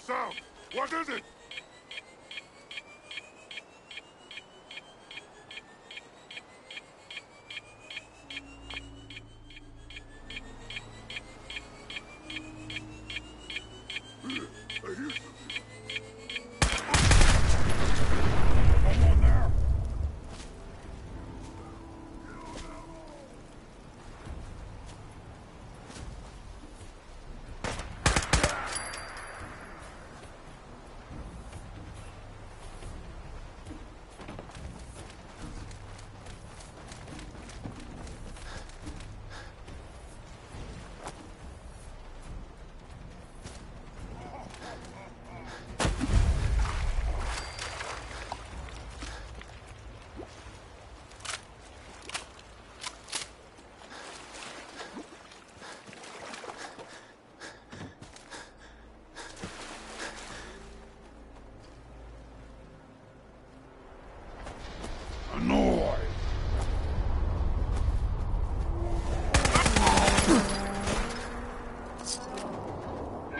sound. What is it?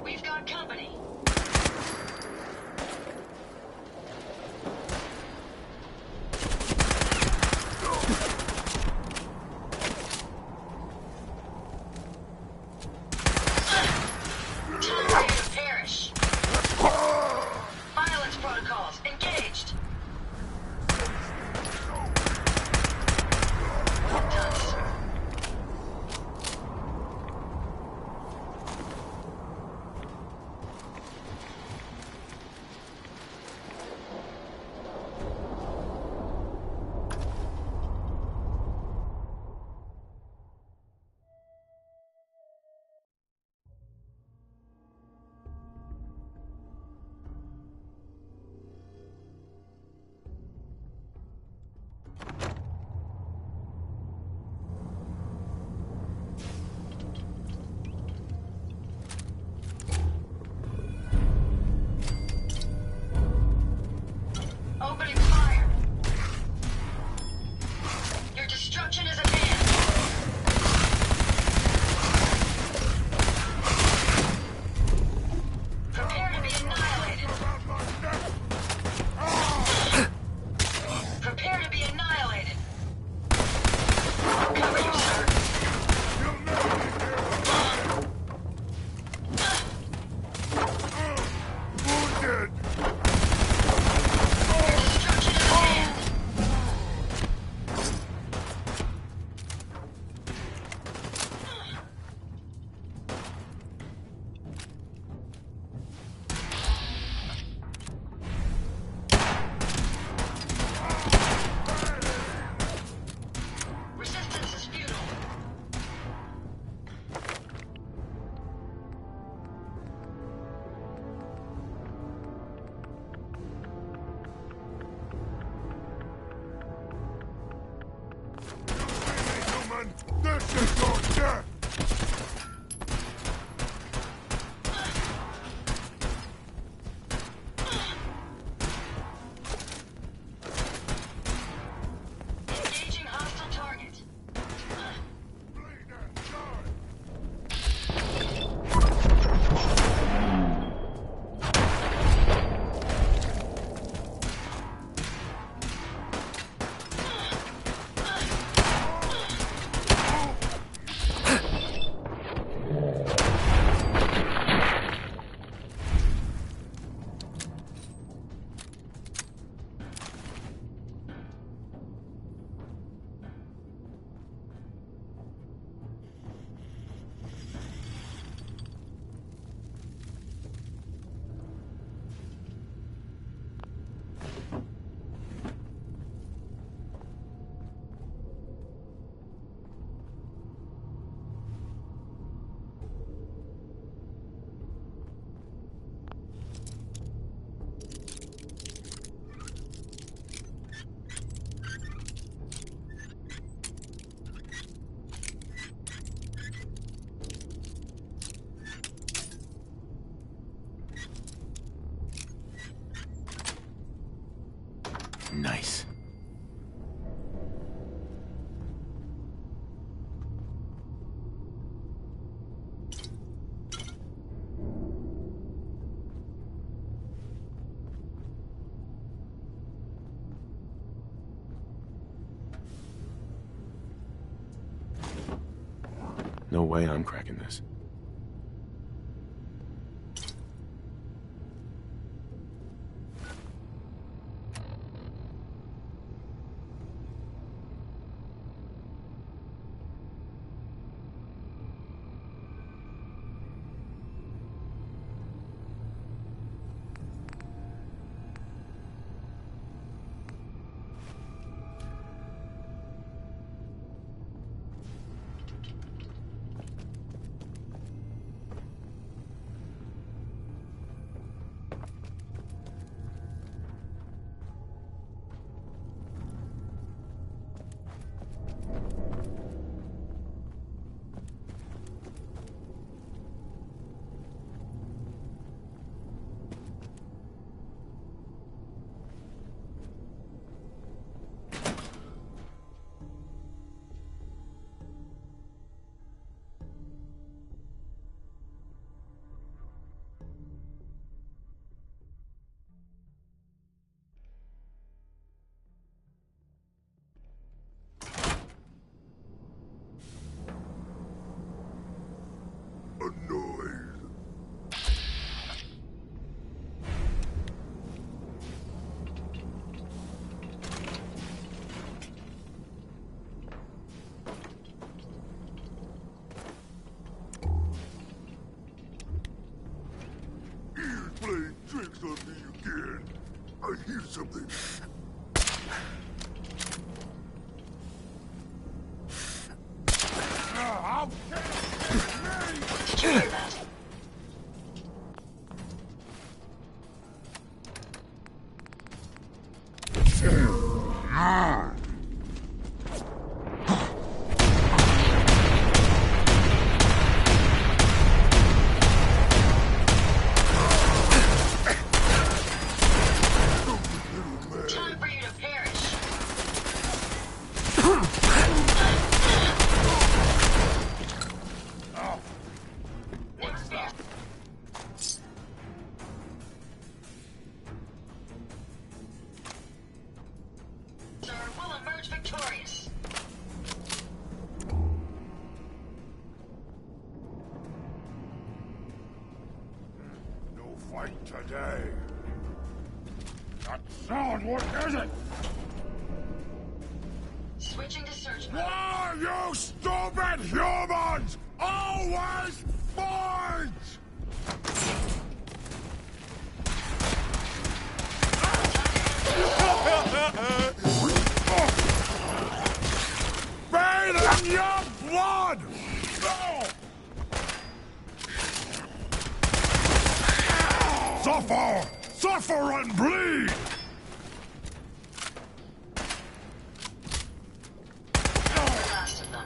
We've got company. Time for you to perish. Violence protocols engaged. Done, sir. Opening fire. Your destruction is at hand. Prepare to be annihilated. Prepare to be annihilated. I'll cover you, sir. Wounded! Your destruction is at hand. Resistance is futile. Human! This is your death! Engaging hostile target. Bleed and die! Nice. no way I'm cracking this. Annoyed. He's playing tricks on me again. I hear something. How can Did you hear that? Time for you to perish. Next stop. Sir, we'll emerge victorious. no fight today? That sound, what is it? Switching to search mode. Why, you stupid humans! Always fight! Bathe in your blood! Suffer! Suffer and bleed! The last of them.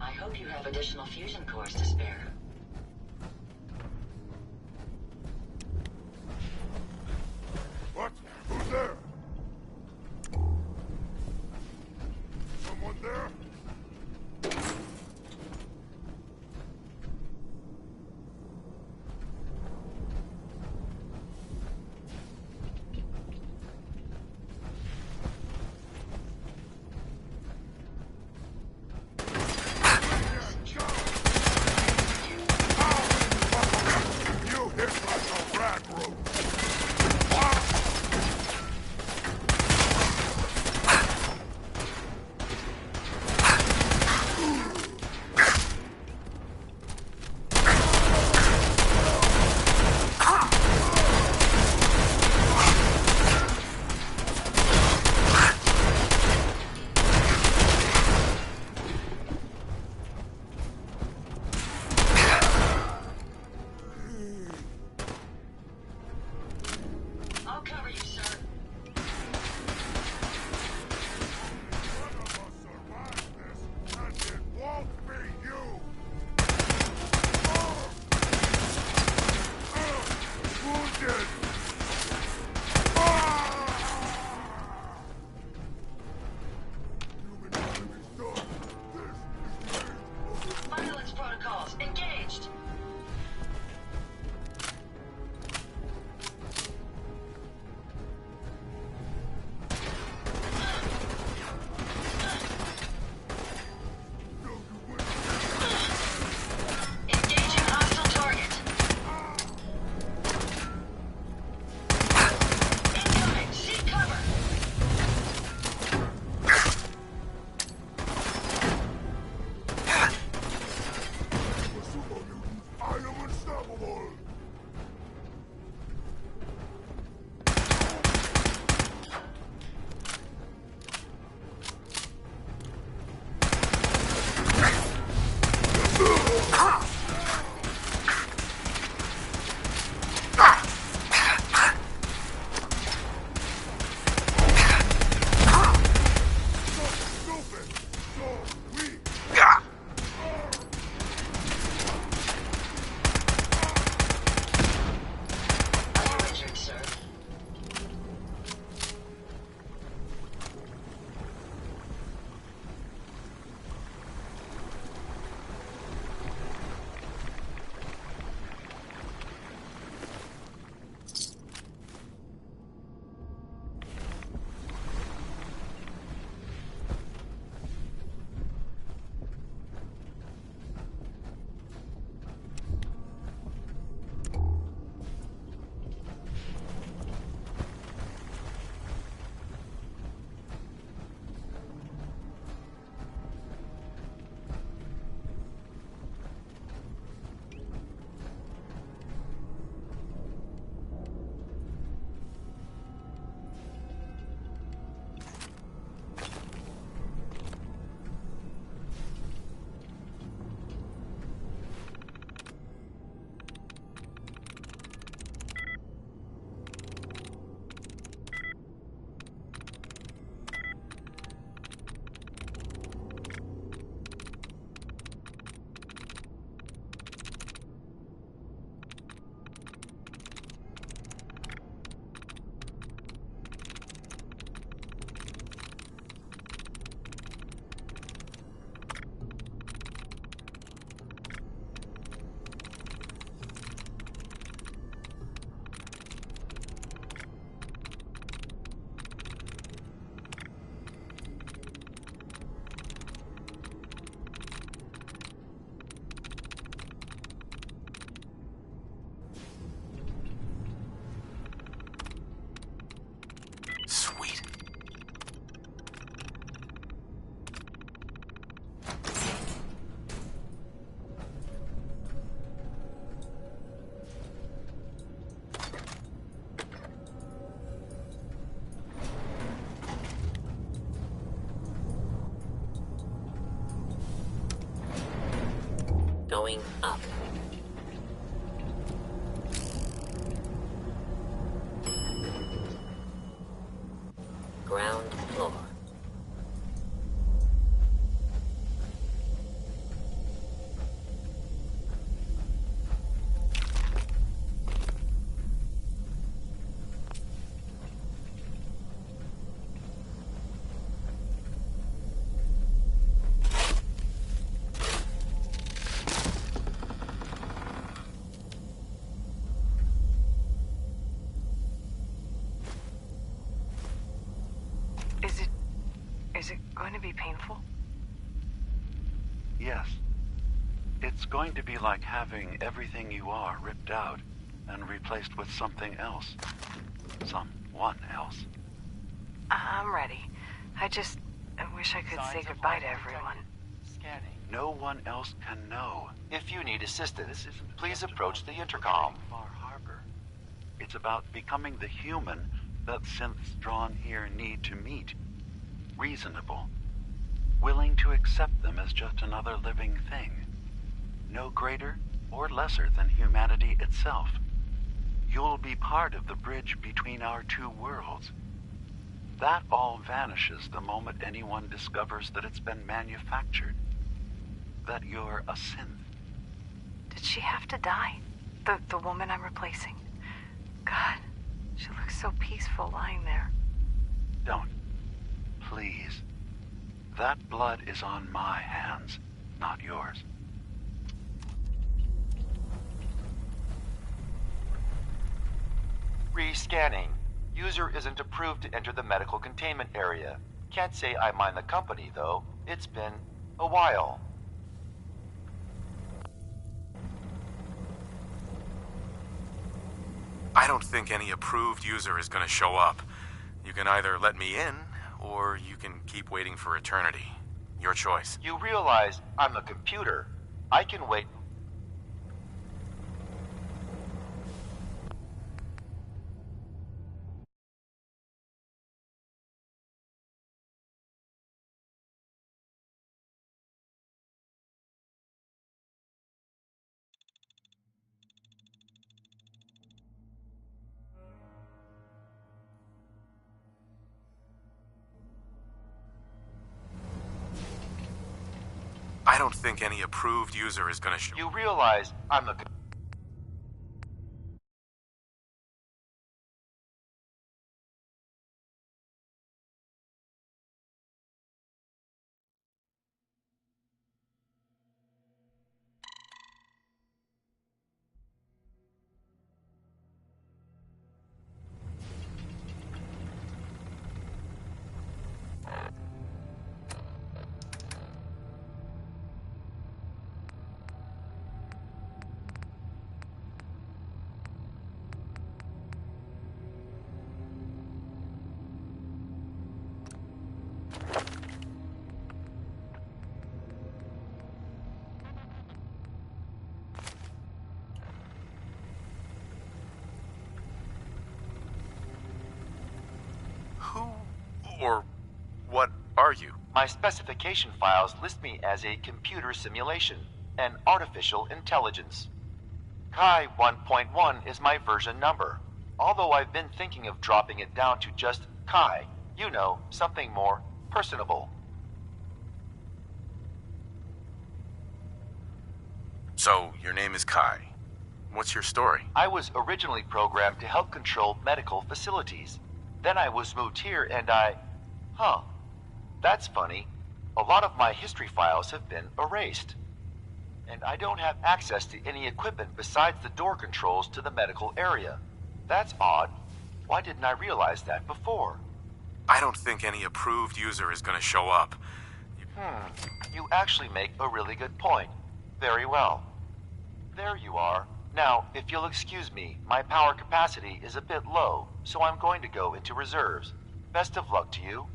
I hope you have additional fusion cores to spare. What? Who's there? Someone there? You hit like a rat rope. I'll cover you, sir. None of us survived this. Going up. Ground floor. Is it going to be painful? Yes. It's going to be like having everything you are ripped out and replaced with something else. Someone else. I'm ready. I wish I could say goodbye to everyone. Scanning. No one else can know. If you need assistance, please approach the intercom. Far Harbor. It's about becoming the human that synths drawn here need to meet. Reasonable. Willing to accept them as just another living thing. No greater or lesser than humanity itself. You'll be part of the bridge between our two worlds. That all vanishes the moment anyone discovers that it's been manufactured. That you're a synth. Did she have to die? The woman I'm replacing? God, she looks so peaceful lying there. Don't. Please. That blood is on my hands, not yours. Re-scanning. User isn't approved to enter the medical containment area. Can't say I mind the company, though. It's been a while. I don't think any approved user is going to show up. You can either let me in, or you can keep waiting for eternity. Your choice. You realize I'm a computer. I can wait. I don't think any approved user is going to show. You realize I'm a Who or what are you? My specification files list me as a computer simulation, an artificial intelligence. Kai 1.1 is my version number, although I've been thinking of dropping it down to just Kai. You know, something more personable. So, your name is Kai. What's your story? I was originally programmed to help control medical facilities. Then I was moved here and that's funny. A lot of my history files have been erased. And I don't have access to any equipment besides the door controls to the medical area. That's odd. Why didn't I realize that before? I don't think any approved user is going to show up. You actually make a really good point. Very well. There you are. Now, if you'll excuse me, my power capacity is a bit low, so I'm going to go into reserves. Best of luck to you.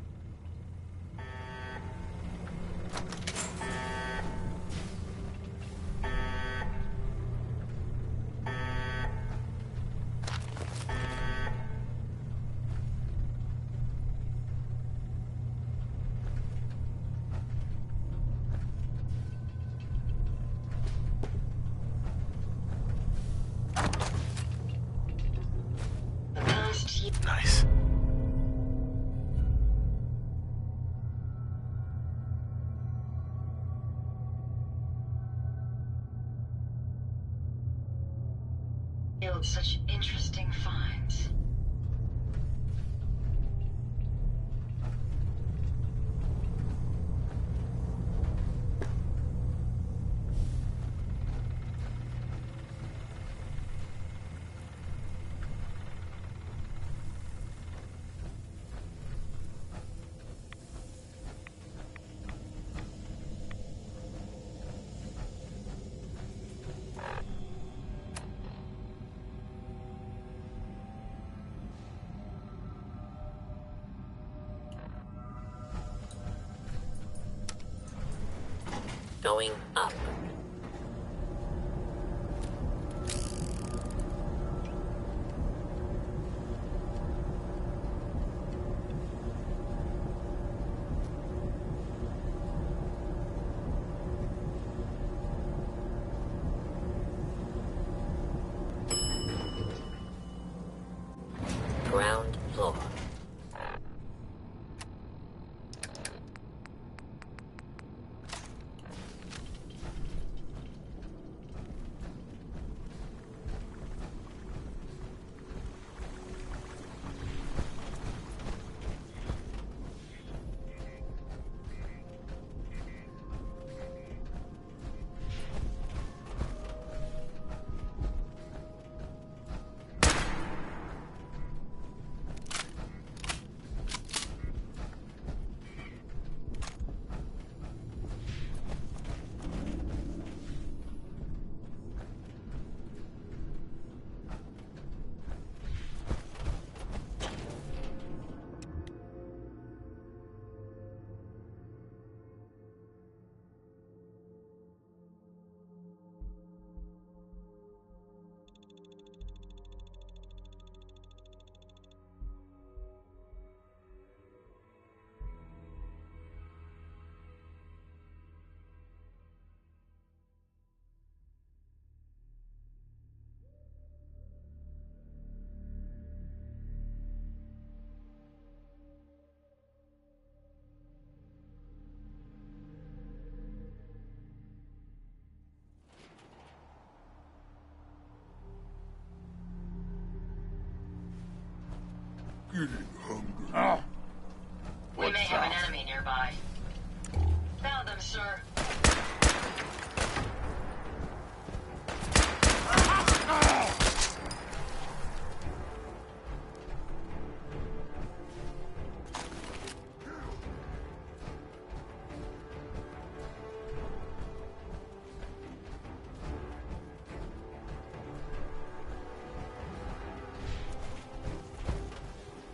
Nice. Build such interesting finds. Going up. Ground floor. Getting hungry. We may have an enemy nearby. Found them, sir.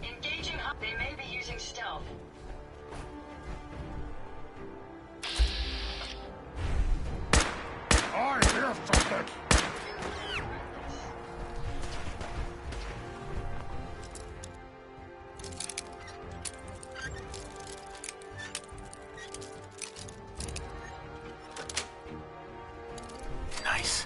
Engaging up. They may be using stealth. I hear something. Nice.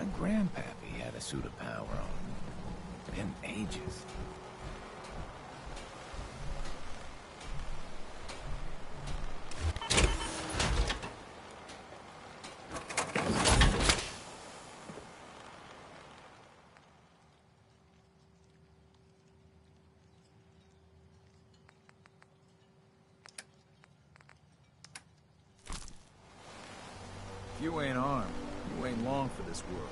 My grandpappy had a suit of power on. In ages. If you ain't armed, you ain't long for this world.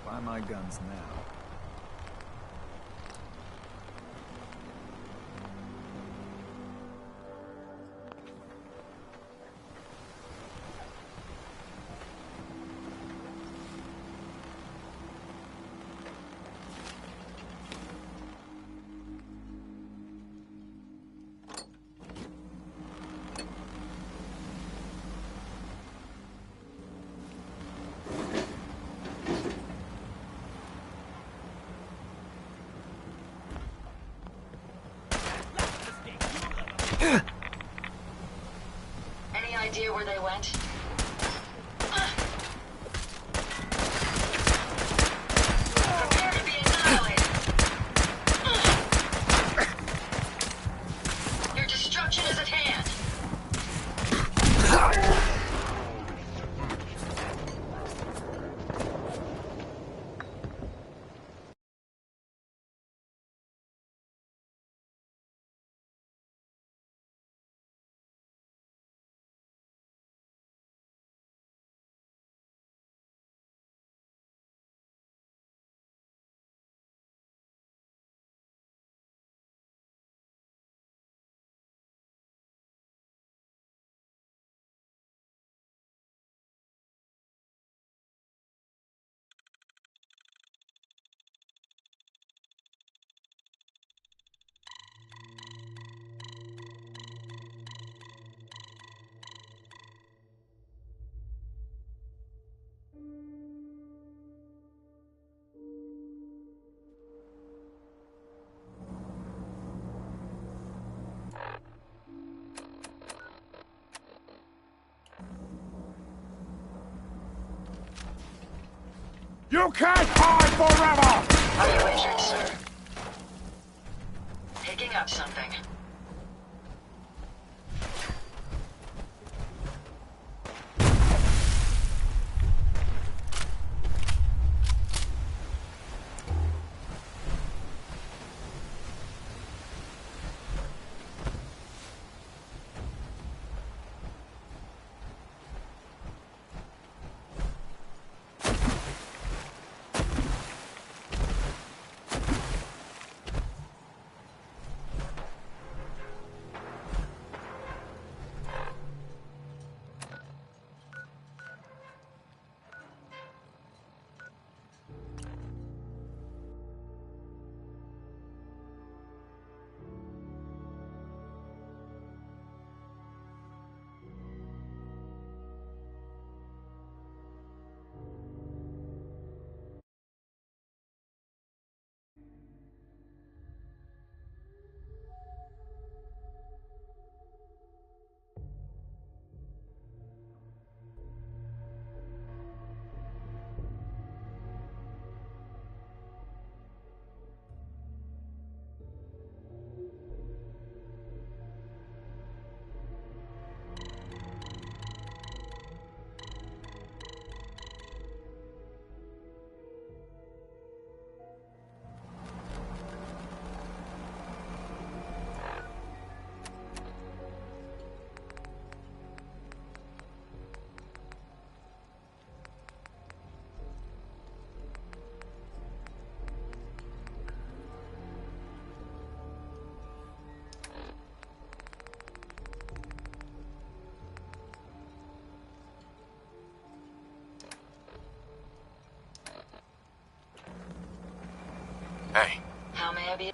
Buy my guns now. Any idea where they went? Prepare to be annihilated. Your destruction is at hand. You can't hide forever! Are you injured, sir? Picking up something. Hey, How may I be?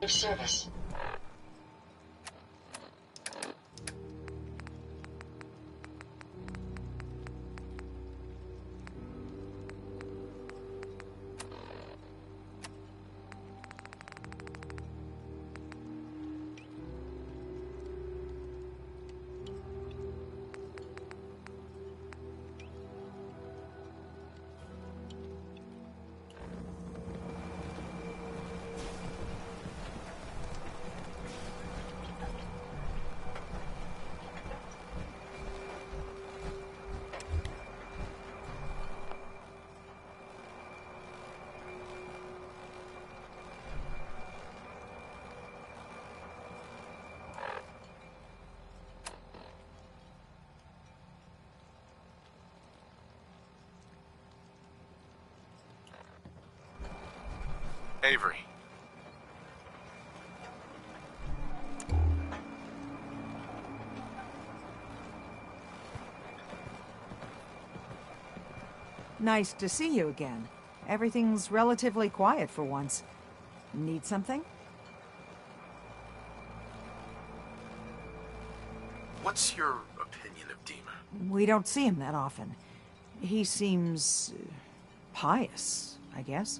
Service. Avery. Nice to see you again. Everything's relatively quiet for once. Need something? What's your opinion of Dima? We don't see him that often. He seems pious, I guess.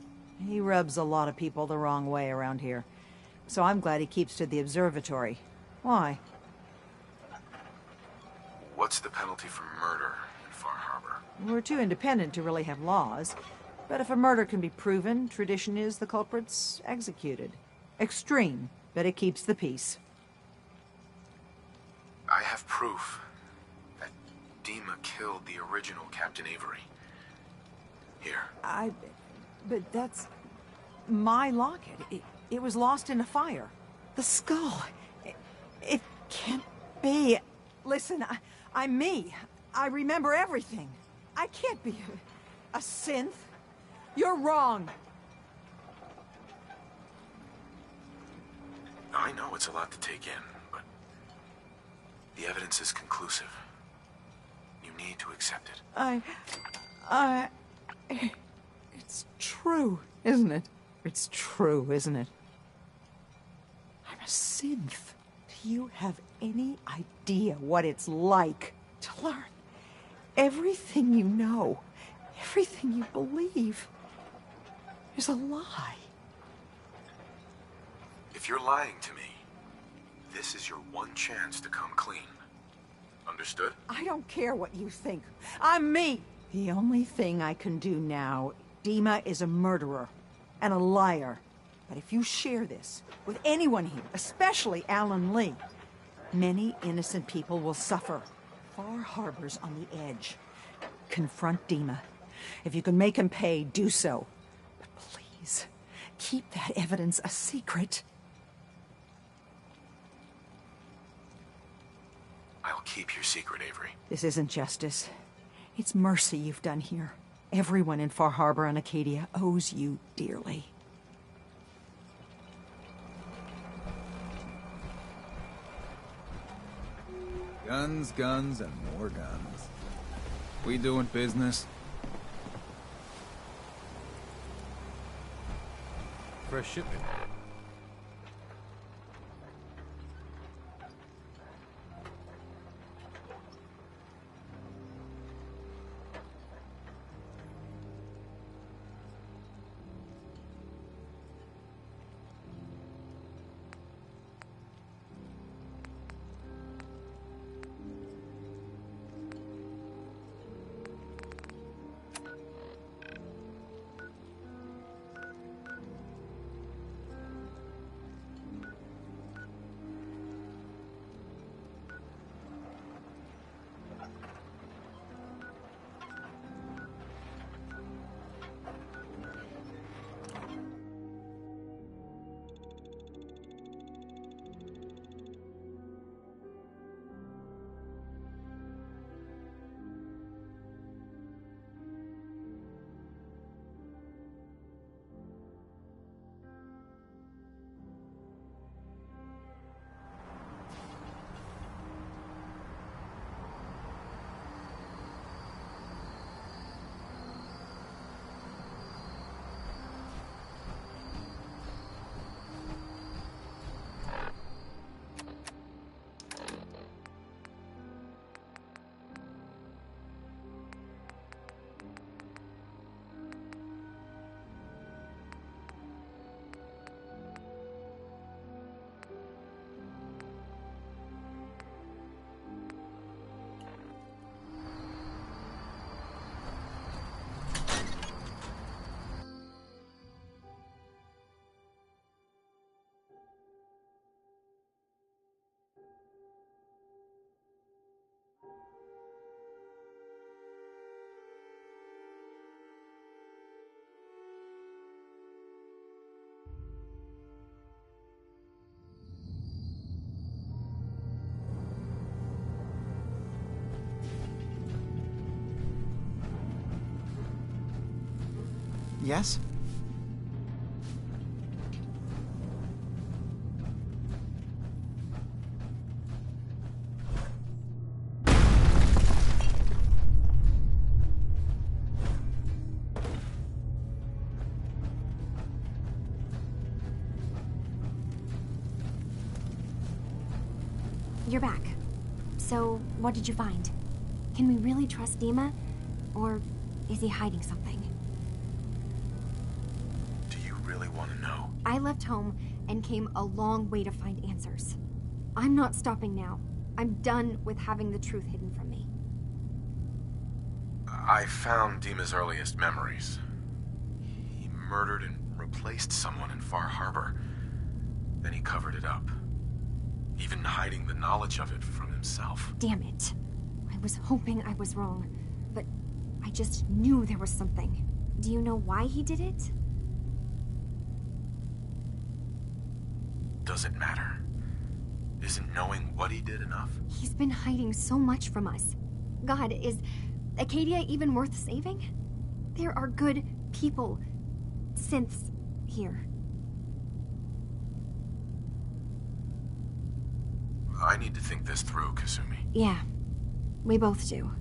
He rubs a lot of people the wrong way around here. So I'm glad he keeps to the observatory. Why? What's the penalty for murder in Far Harbor? We're too independent to really have laws. But if a murder can be proven, tradition is the culprit's executed. Extreme, but it keeps the peace. I have proof that Dima killed the original Captain Avery. Here. But that's my locket. It was lost in a fire. The skull. It can't be. Listen, I'm me. I remember everything. I can't be a synth. You're wrong. I know it's a lot to take in, but the evidence is conclusive. You need to accept it. It's true, isn't it? It's true, isn't it? I'm a synth. Do you have any idea what it's like to learn everything you know, everything you believe is a lie? If you're lying to me, this is your one chance to come clean. Understood? I don't care what you think. I'm me. The only thing I can do now, Dima is a murderer and a liar. But if you share this with anyone here, especially Alan Lee, many innocent people will suffer. Far Harbor's on the edge. Confront Dima. If you can make him pay, do so. But please, keep that evidence a secret. I'll keep your secret, Avery. This isn't justice. It's mercy you've done here. Everyone in Far Harbor and Acadia owes you dearly. Guns, guns, and more guns. We doing business? Fresh shipment. Yes? You're back. So, what did you find? Can we really trust Dima? Or is he hiding something? Do you really want to know? I left home and came a long way to find answers. I'm not stopping now. I'm done with having the truth hidden from me. I found Dima's earliest memories. He murdered and replaced someone in Far Harbor. Then he covered it up, even hiding the knowledge of it from himself. Damn it. I was hoping I was wrong, but I just knew there was something. Do you know why he did it? Does it matter? Isn't knowing what he did enough? He's been hiding so much from us. God, is Acadia even worth saving? There are good people, synths, here. I need to think this through, Kasumi. Yeah, we both do.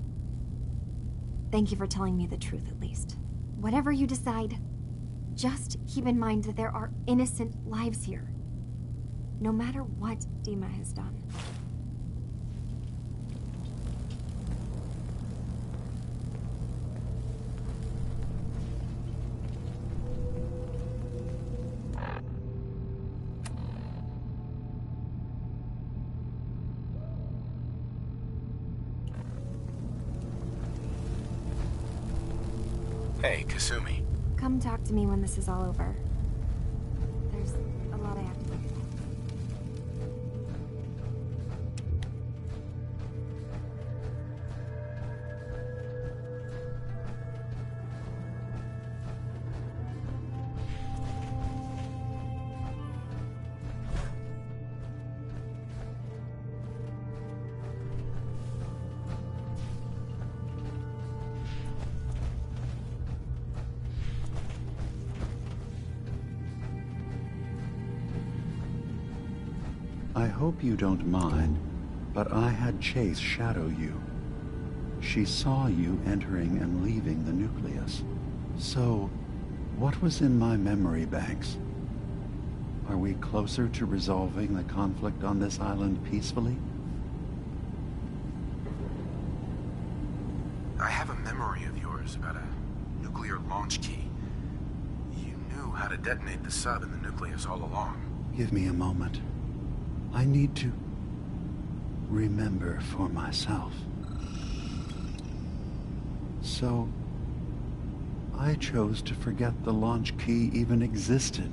Thank you for telling me the truth, at least. Whatever you decide, just keep in mind that there are innocent lives here. No matter what Dima has done. Hey, Kasumi. Come talk to me when this is all over. There's a lot I have to do. I hope you don't mind, but I had Chase shadow you. She saw you entering and leaving the nucleus. So, what was in my memory banks? Are we closer to resolving the conflict on this island peacefully? I have a memory of yours about a nuclear launch key. You knew how to detonate the sub in the nucleus all along. Give me a moment. I need to remember for myself. So, I chose to forget the launch key even existed.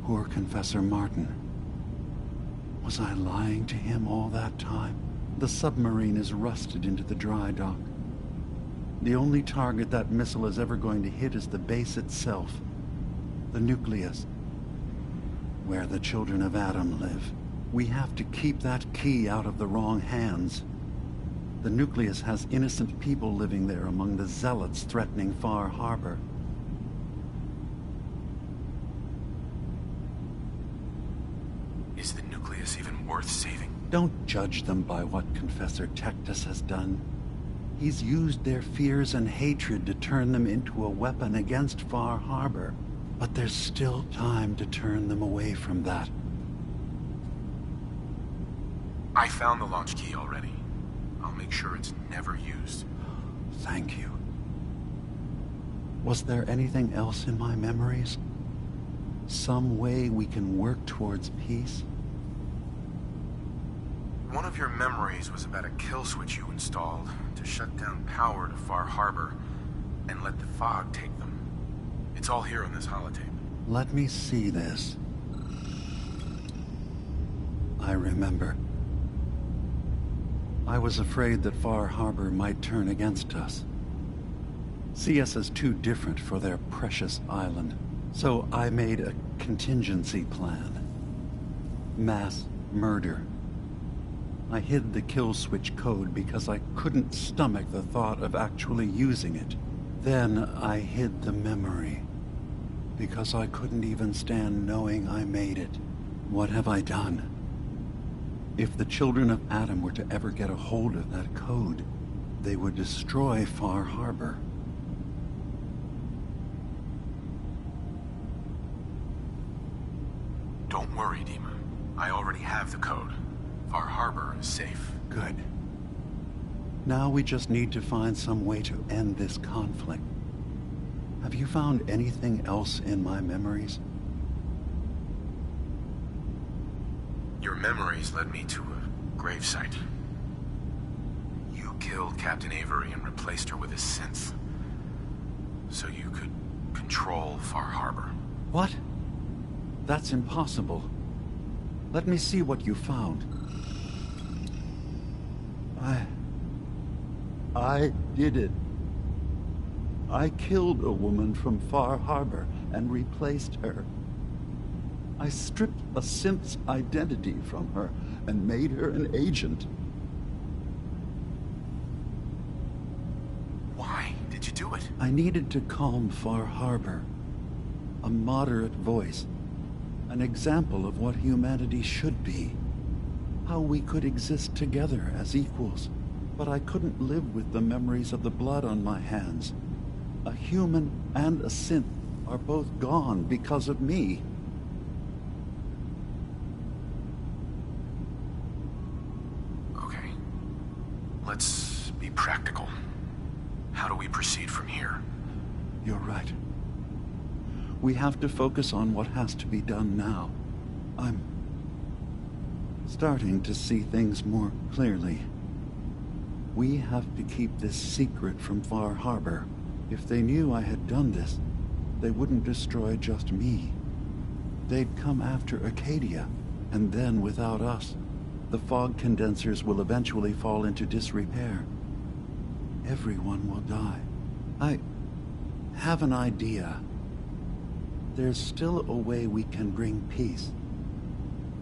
Poor Confessor Martin. Was I lying to him all that time? The submarine is rusted into the dry dock. The only target that missile is ever going to hit is the base itself. The nucleus. Where the children of Adam live. We have to keep that key out of the wrong hands. The nucleus has innocent people living there among the zealots threatening Far Harbor. Is the nucleus even worth saving? Don't judge them by what Confessor Tectus has done. He's used their fears and hatred to turn them into a weapon against Far Harbor. But there's still time to turn them away from that. I found the launch key already. I'll make sure it's never used. Thank you. Was there anything else in my memories? Some way we can work towards peace? One of your memories was about a kill switch you installed to shut down power to Far Harbor and let the fog take them. It's all here on this holotape. Let me see this. I remember. I was afraid that Far Harbor might turn against us. See us as too different for their precious island. So I made a contingency plan. Mass murder. I hid the kill switch code because I couldn't stomach the thought of actually using it. Then I hid the memory, because I couldn't even stand knowing I made it. What have I done? If the children of Adam were to ever get a hold of that code, they would destroy Far Harbor. Don't worry, Dima. I already have the code. Far Harbor is safe. Good. Now we just need to find some way to end this conflict. Have you found anything else in my memories? Your memories led me to a gravesite. You killed Captain Avery and replaced her with a synth, so you could control Far Harbor. What? That's impossible. Let me see what you found. I did it. I killed a woman from Far Harbor and replaced her. I stripped a synth's identity from her and made her an agent. Why did you do it? I needed to calm Far Harbor. A moderate voice. An example of what humanity should be. How we could exist together as equals. But I couldn't live with the memories of the blood on my hands. A human and a synth are both gone because of me. Okay. Let's be practical. How do we proceed from here? You're right. We have to focus on what has to be done now. I'm starting to see things more clearly. We have to keep this secret from Far Harbor. If they knew I had done this, they wouldn't destroy just me. They'd come after Acadia, and then without us, the fog condensers will eventually fall into disrepair. Everyone will die. I have an idea. There's still a way we can bring peace.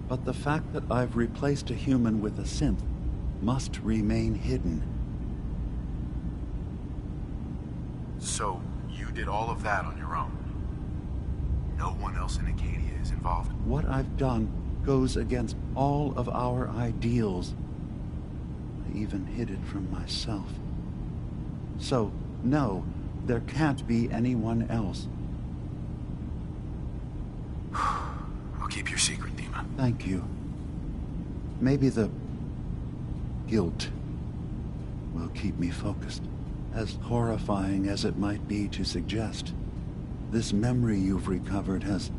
But the fact that I've replaced a human with a synth must remain hidden. So, you did all of that on your own? No one else in Acadia is involved? What I've done goes against all of our ideals. I even hid it from myself. So, no, there can't be anyone else. I'll keep your secret, Dima. Thank you. Maybe the guilt will keep me focused. As horrifying as it might be to suggest, this memory you've recovered has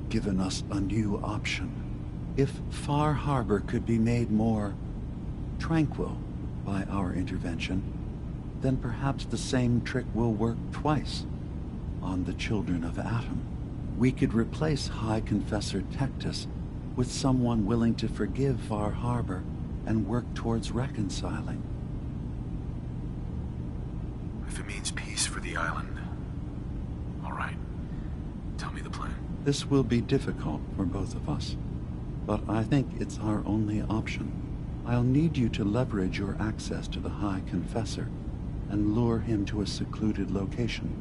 given us a new option. If Far Harbor could be made more tranquil by our intervention, then perhaps the same trick will work twice on the children of Adam. We could replace High Confessor Tectus with someone willing to forgive Far Harbor and work towards reconciling. If it means peace for the island, all right. Tell me the plan. This will be difficult for both of us, but I think it's our only option. I'll need you to leverage your access to the High Confessor and lure him to a secluded location.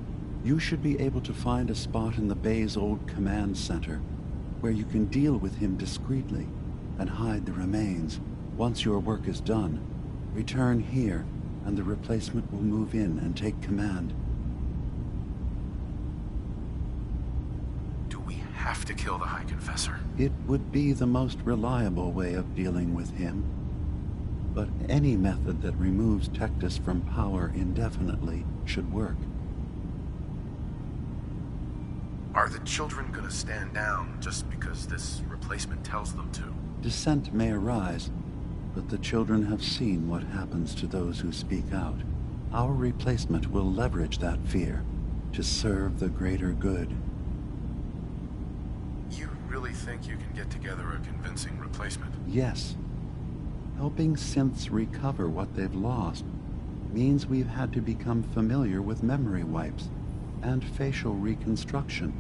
You should be able to find a spot in the Bay's old command center where you can deal with him discreetly and hide the remains. Once your work is done, return here and the replacement will move in and take command. Do we have to kill the High Confessor? It would be the most reliable way of dealing with him. But any method that removes Tectus from power indefinitely should work. Are the children gonna stand down just because this replacement tells them to? Dissent may arise, but the children have seen what happens to those who speak out. Our replacement will leverage that fear to serve the greater good. You really think you can get together a convincing replacement? Yes. Helping synths recover what they've lost means we've had to become familiar with memory wipes and facial reconstruction.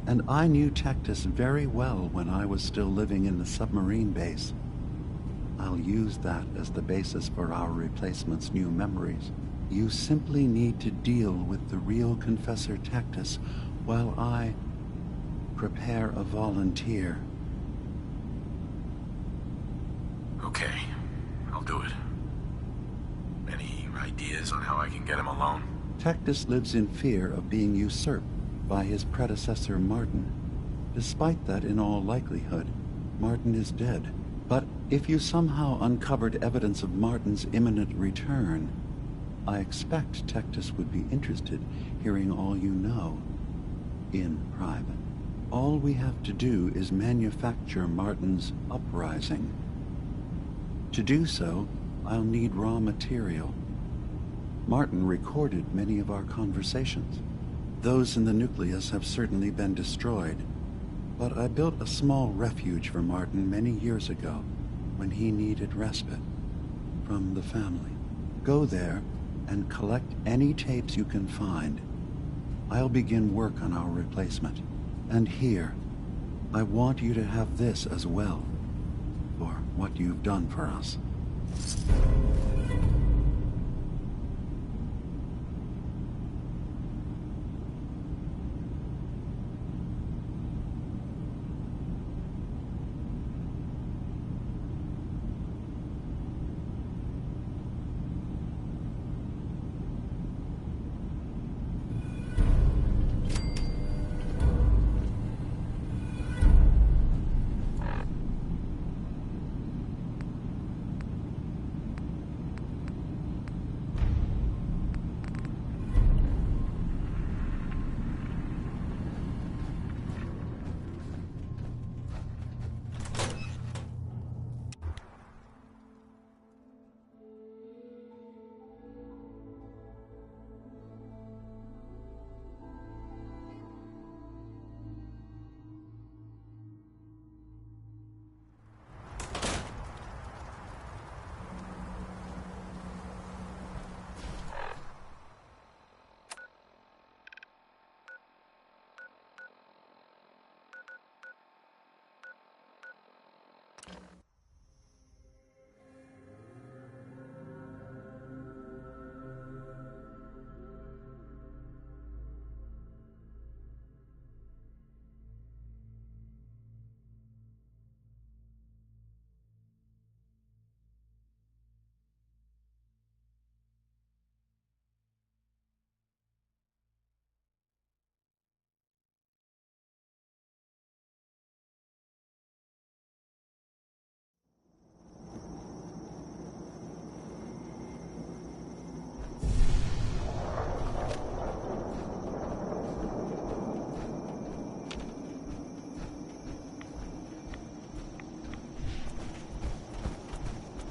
And I knew Tectus very well when I was still living in the submarine base. I'll use that as the basis for our replacement's new memories. You simply need to deal with the real Confessor Tectus while I prepare a volunteer. Okay, I'll do it. Any ideas on how I can get him alone? Tectus lives in fear of being usurped by his predecessor Martin. Despite that, in all likelihood, Martin is dead. But if you somehow uncovered evidence of Martin's imminent return, I expect Tectus would be interested hearing all you know in private. All we have to do is manufacture Martin's uprising. To do so, I'll need raw material. Martin recorded many of our conversations. Those in the nucleus have certainly been destroyed, but I built a small refuge for Martin many years ago when he needed respite from the family. Go there and collect any tapes you can find. I'll begin work on our replacement. And here, I want you to have this as well, for what you've done for us.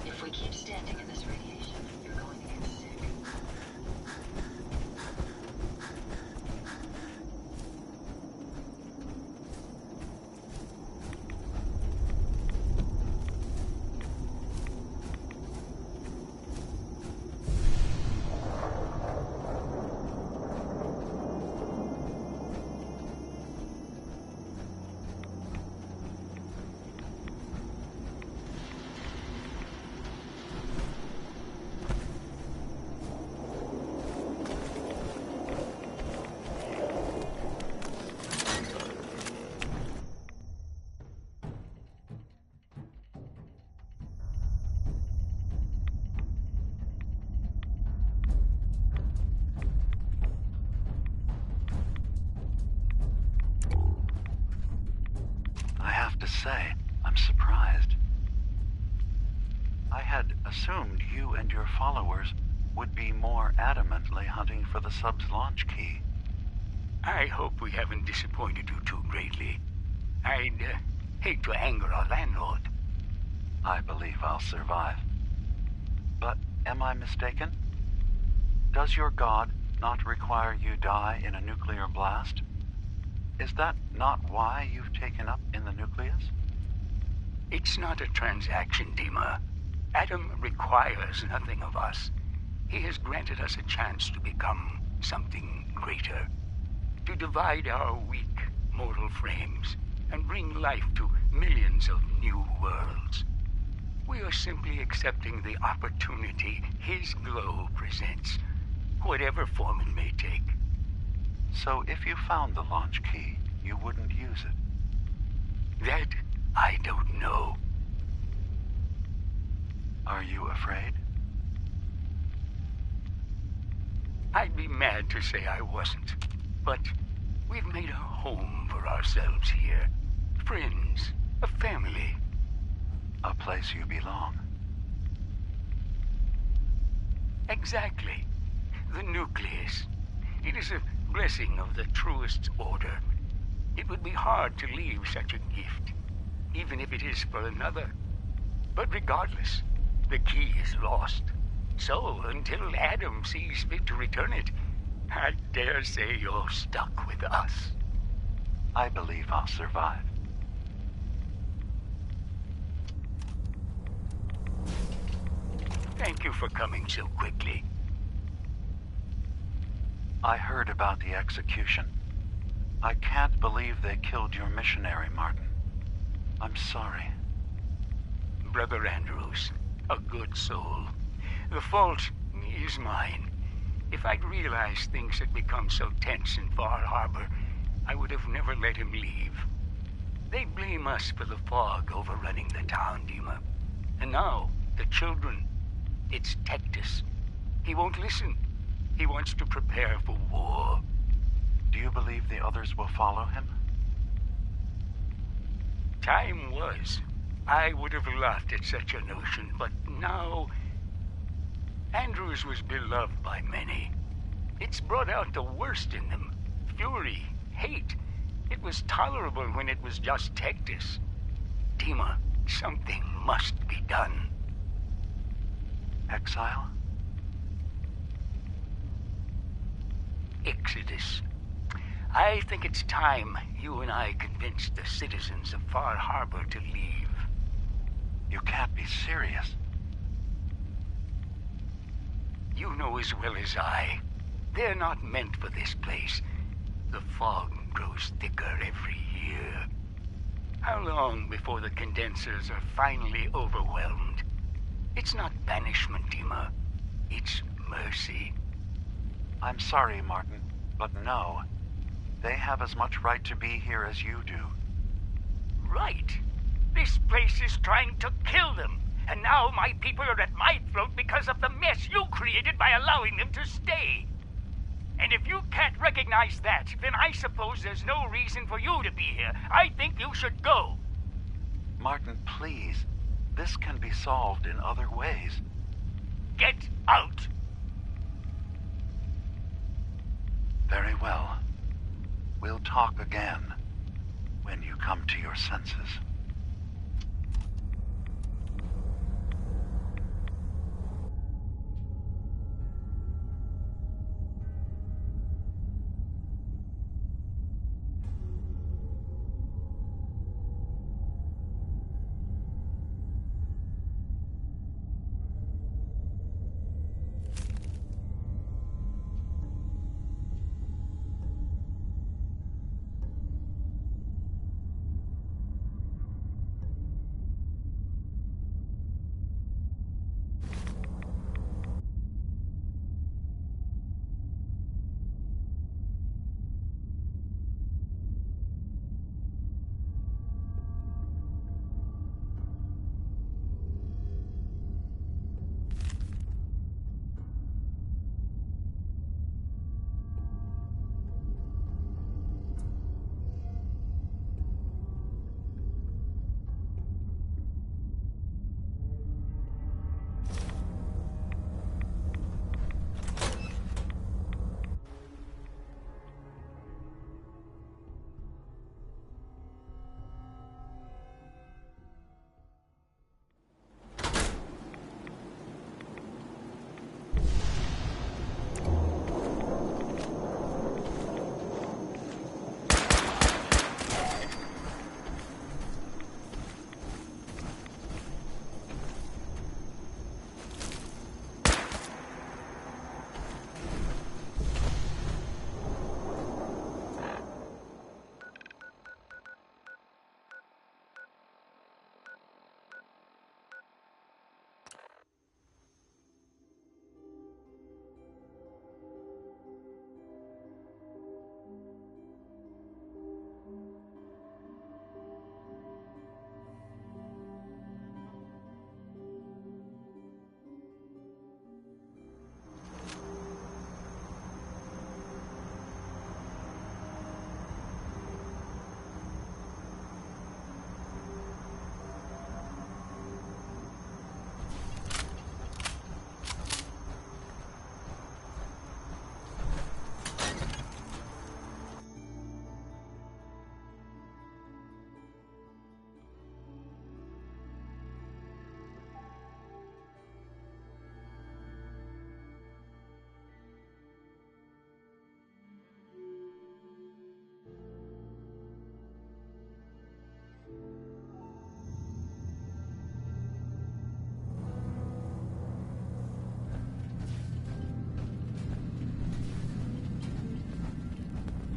If we keep standing in this radiation, you're going to get sick. To say, I'm surprised. I had assumed you and your followers would be more adamantly hunting for the sub's launch key. I hope we haven't disappointed you too greatly. I'd hate to anger our landlord. I believe I'll survive. But am I mistaken? Does your god not require you die in a nuclear blast? Is that not why you've taken up in the nucleus? It's not a transaction, Dima. Adam requires nothing of us. He has granted us a chance to become something greater. To divide our weak, mortal frames and bring life to millions of new worlds. We are simply accepting the opportunity his glow presents whatever form it may take. So if you found the launch key, you wouldn't use it? That I don't know. Are you afraid? I'd be mad to say I wasn't, but we've made a home for ourselves here. Friends, a family. A place you belong. Exactly. The nucleus. It is a blessing of the truest order. It would be hard to leave such a gift, even if it is for another. But regardless, the key is lost. So, until Adam sees fit to return it, I dare say you're stuck with us. I believe I'll survive. Thank you for coming so quickly. I heard about the execution. I can't believe they killed your missionary, Martin. I'm sorry. Brother Andrews, a good soul. The fault is mine. If I'd realized things had become so tense in Far Harbor, I would have never let him leave. They blame us for the fog overrunning the town, Dima. And now, the children. It's Tectus. He won't listen. He wants to prepare for war. Do you believe the others will follow him? Time was. I would have laughed at such a notion, but now... Andrews was beloved by many. It's brought out the worst in them. Fury, hate. It was tolerable when it was just Tectus. Dima, something must be done. Exile? Exodus. I think it's time you and I convinced the citizens of Far Harbor to leave. You can't be serious. You know as well as I. They're not meant for this place. The fog grows thicker every year. How long before the condensers are finally overwhelmed? It's not banishment, Dima. It's mercy. I'm sorry, Martin, but no. They have as much right to be here as you do. Right. This place is trying to kill them. And now my people are at my throat because of the mess you created by allowing them to stay. And if you can't recognize that, then I suppose there's no reason for you to be here. I think you should go. Martin, please. This can be solved in other ways. Get out! Very well. We'll talk again when you come to your senses.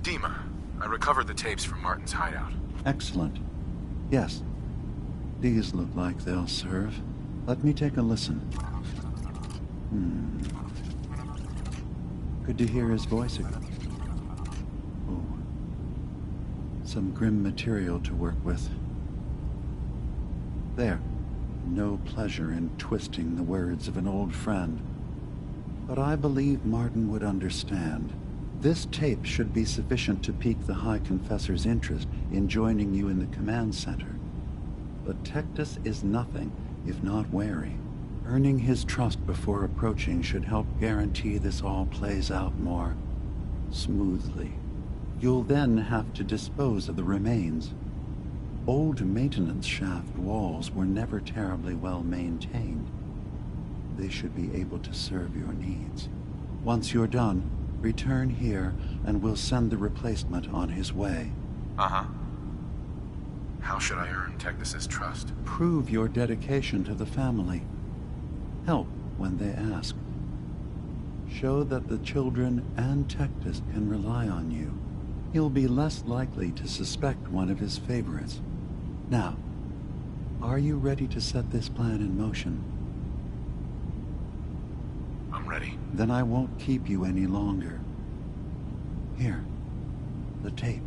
Dima, I recovered the tapes from Martin's hideout. Excellent. Yes. These look like they'll serve. Let me take a listen. Good to hear his voice again. Oh. Some grim material to work with. There. No pleasure in twisting the words of an old friend. But I believe Martin would understand. This tape should be sufficient to pique the High Confessor's interest in joining you in the command center. But Tectus is nothing if not wary. Earning his trust before approaching should help guarantee this all plays out more smoothly. You'll then have to dispose of the remains. Old maintenance shaft walls were never terribly well maintained. They should be able to serve your needs. Once you're done, return here and we'll send the replacement on his way. Uh-huh. How should I earn Tectus's trust? Prove your dedication to the family. Help when they ask. Show that the children and Tectus can rely on you. He'll be less likely to suspect one of his favorites. Now, are you ready to set this plan in motion? I'm ready. Then I won't keep you any longer. Here, the tape.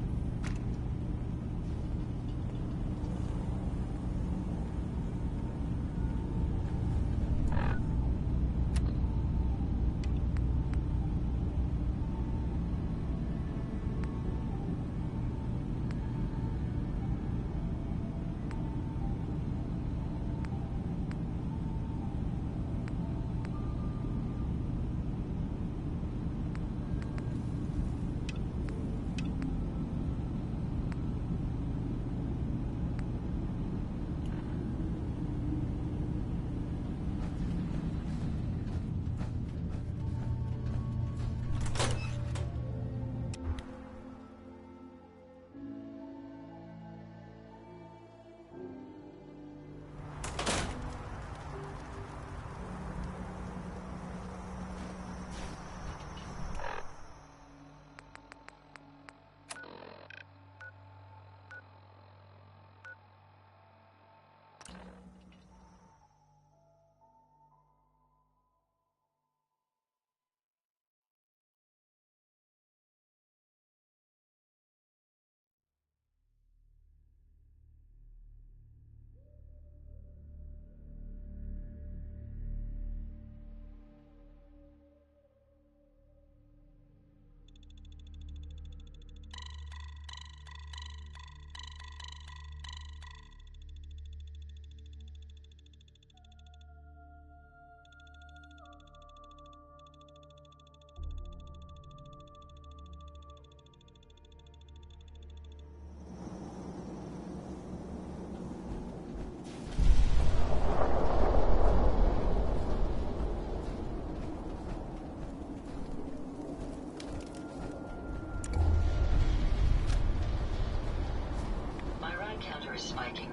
Spiking.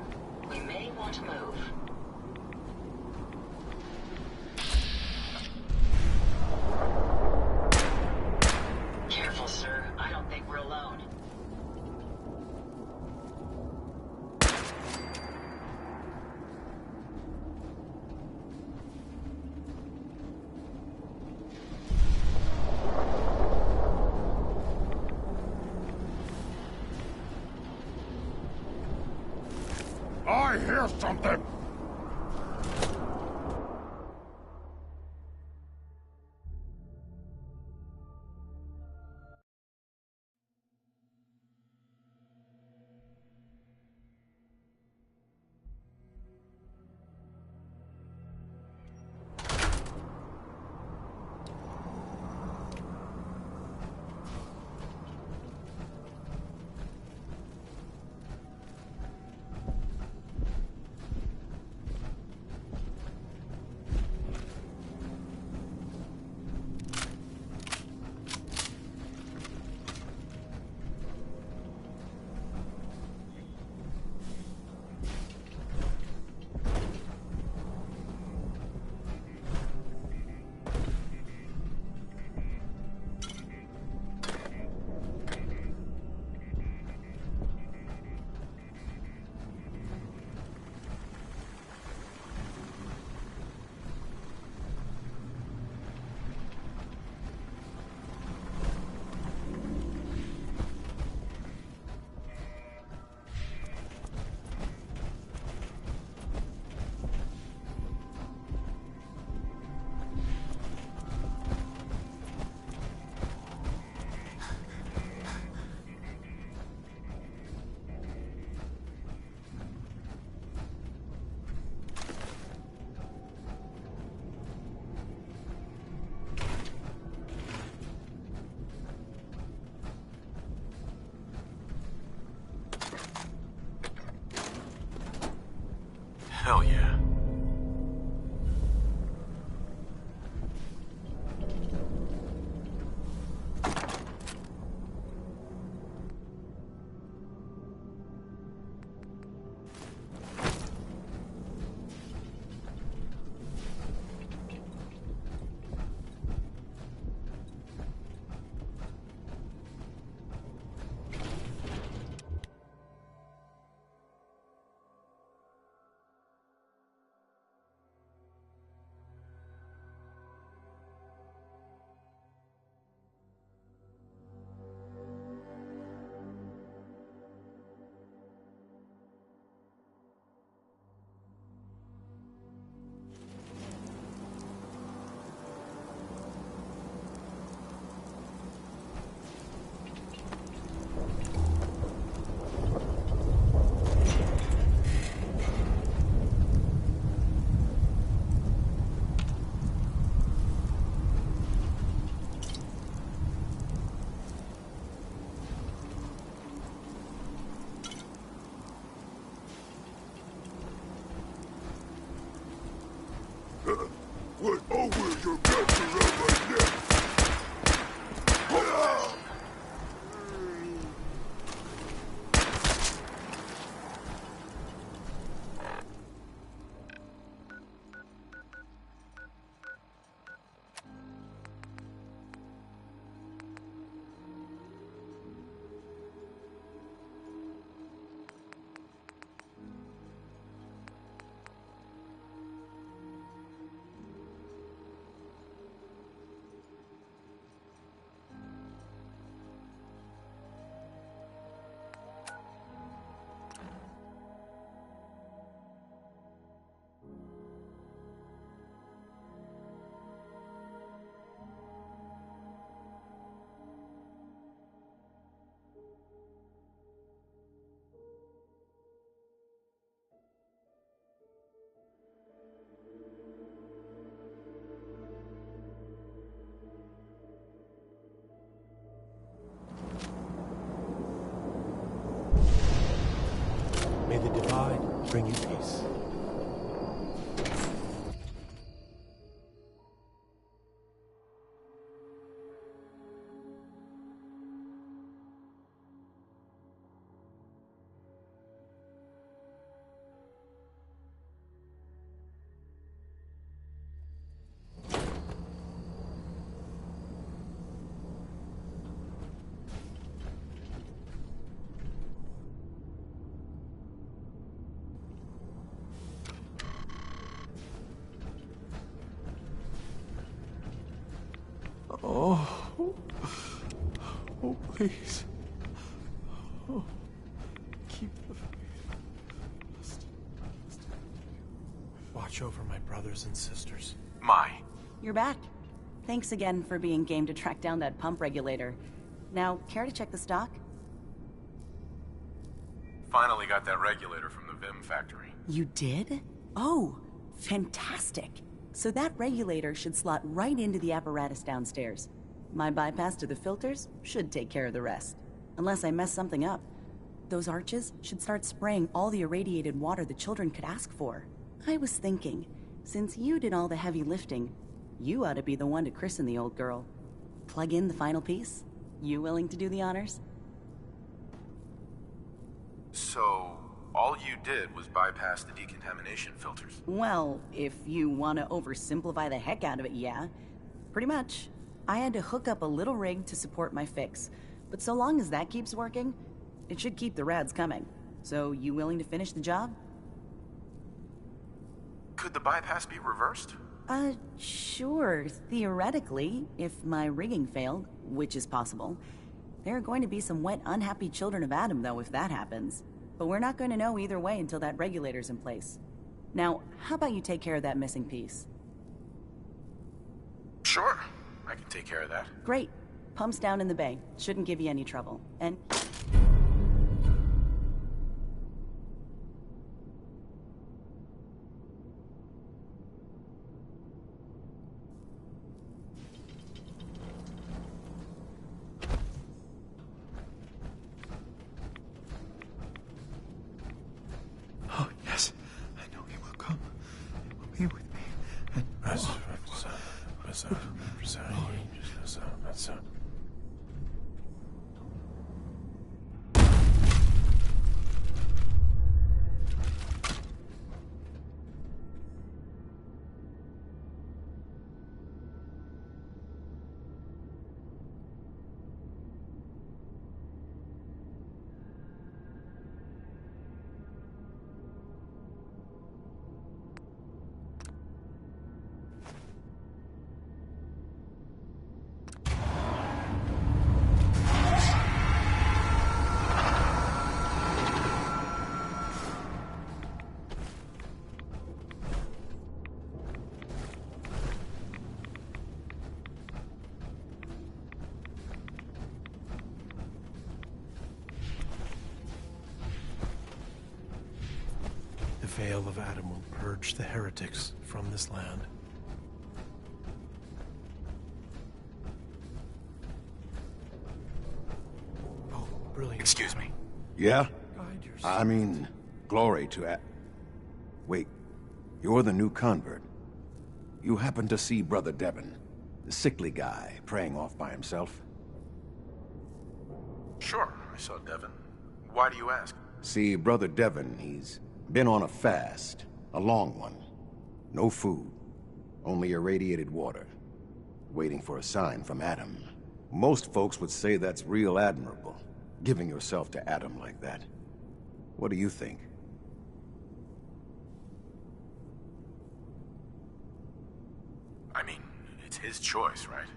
We may want to move. Careful, sir. I don't think we're alone. I hear something! bring you peace. Oh, please. Oh, keep the faith. Watch over my brothers and sisters. Mai. You're back. Thanks again for being game to track down that pump regulator. Now, care to check the stock? Finally got that regulator from the Vim factory. You did? Oh, fantastic. So that regulator should slot right into the apparatus downstairs. My bypass to the filters should take care of the rest. Unless I mess something up. Those arches should start spraying all the irradiated water the children could ask for. I was thinking, since you did all the heavy lifting, you ought to be the one to christen the old girl. Plug in the final piece? You willing to do the honors? So, all you did was bypass the decontamination filters? Well, if you want to oversimplify the heck out of it, yeah. Pretty much. I had to hook up a little rig to support my fix, but so long as that keeps working, it should keep the rads coming. So, you willing to finish the job? Could the bypass be reversed? Sure, theoretically, if my rigging failed, which is possible. There are going to be some wet, unhappy children of Adam, though, if that happens. But we're not going to know either way until that regulator's in place. Now, how about you take care of that missing piece? Sure, I can take care of that. Great. Pump's down in the bay. Shouldn't give you any trouble. And... Oh, yes. I know he will come. He will be with me. And... The Veil of Adam will purge the heretics from this land. Oh, brilliant. Excuse me. Yeah? Guide yourself. I mean, glory to Wait, you're the new convert. You happen to see Brother Devon, the sickly guy praying off by himself? Sure, I saw Devon. Why do you ask? See, Brother Devon, he's been on a fast, a long one. No food, only irradiated water, waiting for a sign from Adam. Most folks would say that's real admirable, giving yourself to Adam like that. What do you think? I mean, it's his choice, right?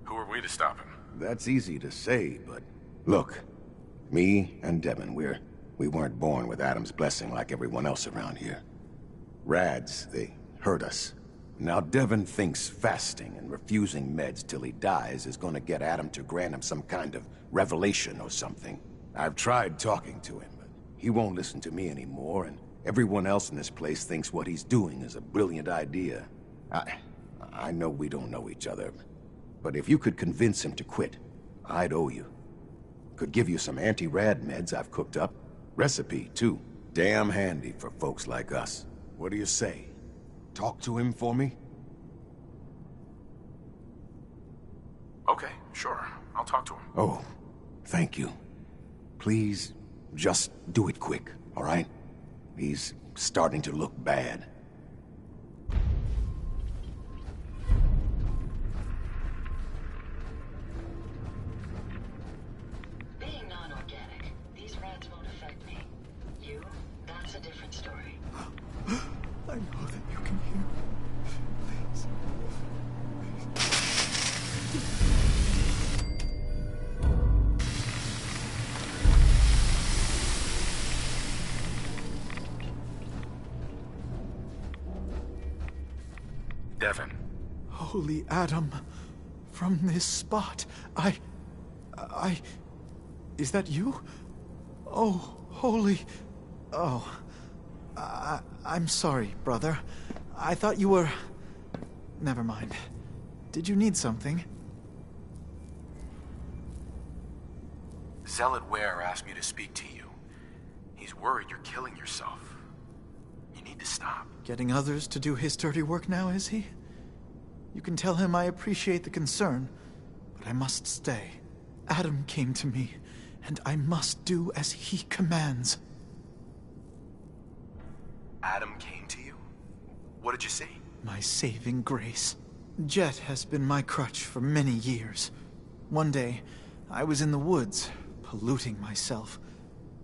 Who are we to stop him? That's easy to say, but... Look, me and Devon, we weren't born with Adam's blessing like everyone else around here. Rads, they hurt us. Now Devon thinks fasting and refusing meds till he dies is gonna get Adam to grant him some kind of revelation or something. I've tried talking to him, but he won't listen to me anymore, and everyone else in this place thinks what he's doing is a brilliant idea. I know we don't know each other, but if you could convince him to quit, I'd owe you. Could give you some anti-rad meds I've cooked up. Recipe, too. Damn handy for folks like us. What do you say? Talk to him for me? Okay, sure. I'll talk to him. Oh, thank you. Please, just do it quick, all right? He's starting to look bad. Being non-organic, these rats won't affect me. You, that's a different story. I know that you can hear me. Please. Devin. Holy Adam, from this spot, Is that you? Oh, holy... Oh. I'm sorry, brother. I thought you were... Never mind. Did you need something? Zealot Ware asked me to speak to you. He's worried you're killing yourself. You need to stop. Getting others to do his dirty work now, is he? You can tell him I appreciate the concern, but I must stay. Adam came to me, and I must do as he commands. Adam came to you? What did you see? My saving grace. Jet has been my crutch for many years. One day, I was in the woods, polluting myself,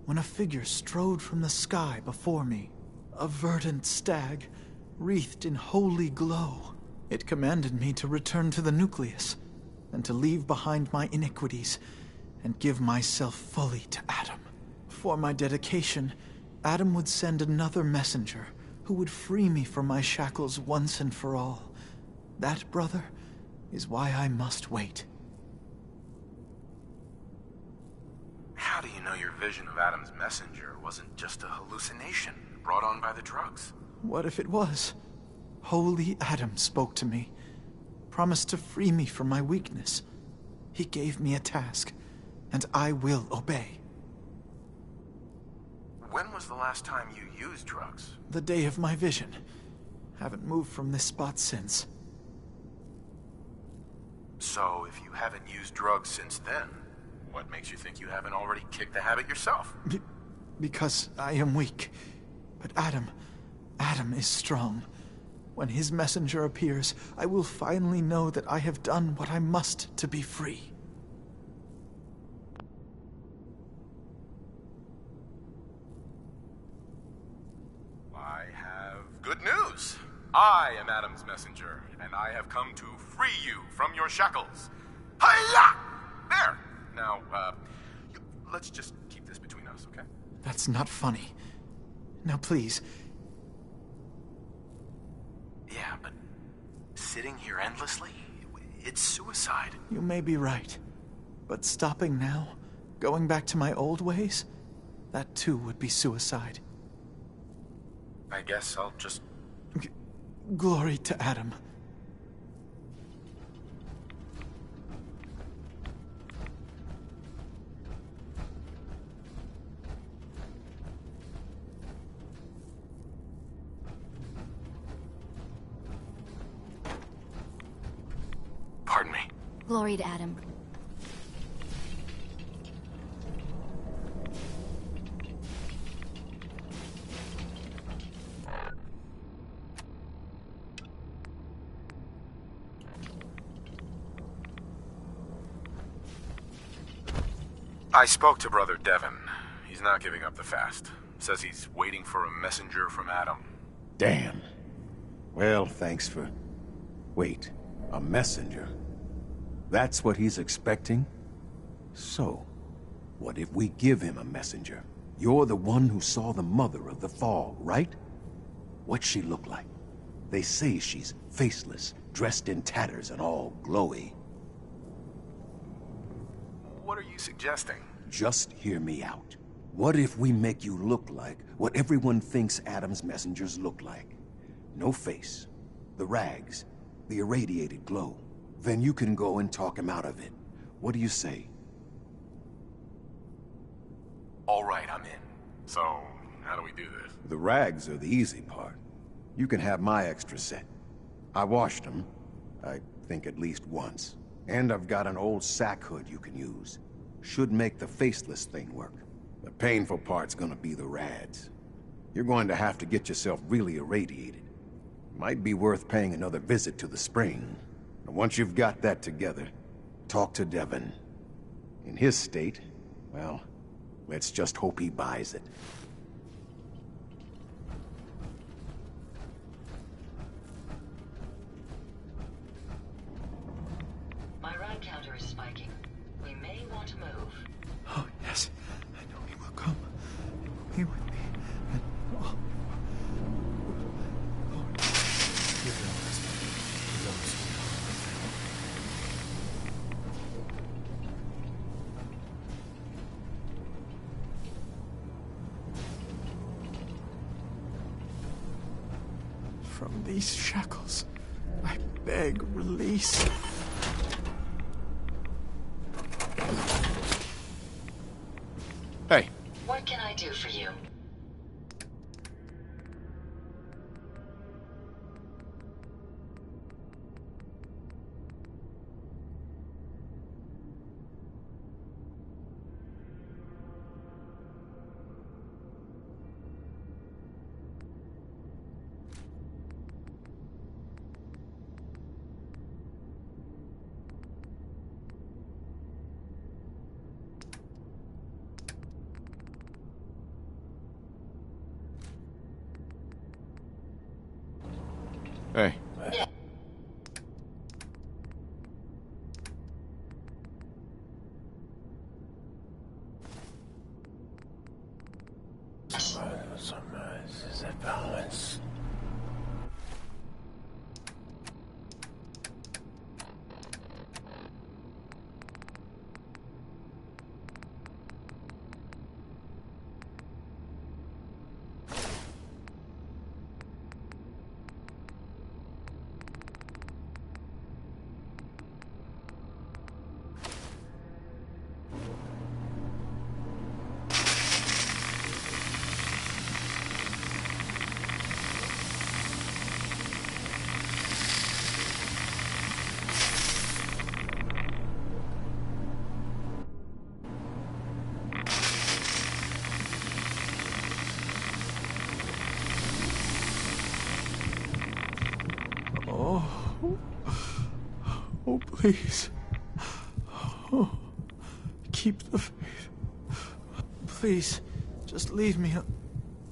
when a figure strode from the sky before me. A verdant stag, wreathed in holy glow. It commanded me to return to the nucleus, and to leave behind my iniquities, and give myself fully to Adam. For my dedication, Adam would send another messenger, who would free me from my shackles once and for all. That, brother, is why I must wait. How do you know your vision of Adam's messenger wasn't just a hallucination brought on by the drugs? What if it was? Holy Adam spoke to me, promised to free me from my weakness. He gave me a task, and I will obey. When was the last time you used drugs? The day of my vision. Haven't moved from this spot since. So, if you haven't used drugs since then, what makes you think you haven't already kicked the habit yourself? Because I am weak. But Adam is strong. When his messenger appears, I will finally know that I have done what I must to be free. I have good news. I am Adam's messenger, and I have come to free you from your shackles. Hiya! There! Now, let's just keep this between us, okay? That's not funny. Now please. Yeah, but sitting here endlessly, it's suicide. You may be right. But stopping now, going back to my old ways, that too would be suicide. I guess I'll just... Glory to Adam. Pardon me. Glory to Adam. I spoke to Brother Devin. He's not giving up the fast. Says he's waiting for a messenger from Adam. Damn. Well, thanks for... Wait, a messenger? That's what he's expecting? So, what if we give him a messenger? You're the one who saw the mother of the fall, right? What's she look like? They say she's faceless, dressed in tatters and all glowy. What are you suggesting? Just hear me out. What if we make you look like what everyone thinks Adam's messengers look like? No face, the rags, the irradiated glow. Then you can go and talk him out of it. What do you say? All right, I'm in. So, How do we do this? The rags are the easy part. You can have my extra set. I washed them, I think at least once. And I've got an old sack hood you can use. Should make the faceless thing work. The painful part's gonna be the rads. You're going to have to get yourself really irradiated. Might be worth paying another visit to the spring. And once you've got that together, talk to Devon. In his state, well, let's just hope he buys it. My rad counter is spiking. We may want to move. Oh, yes. I know he will come. He with me. And oh. Lord. He knows. He knows. From these shackles, I beg release. Hey. What can I do for you? Hey. Yeah. Is that balance? Oh, please. Oh, keep the faith. Please, just leave me.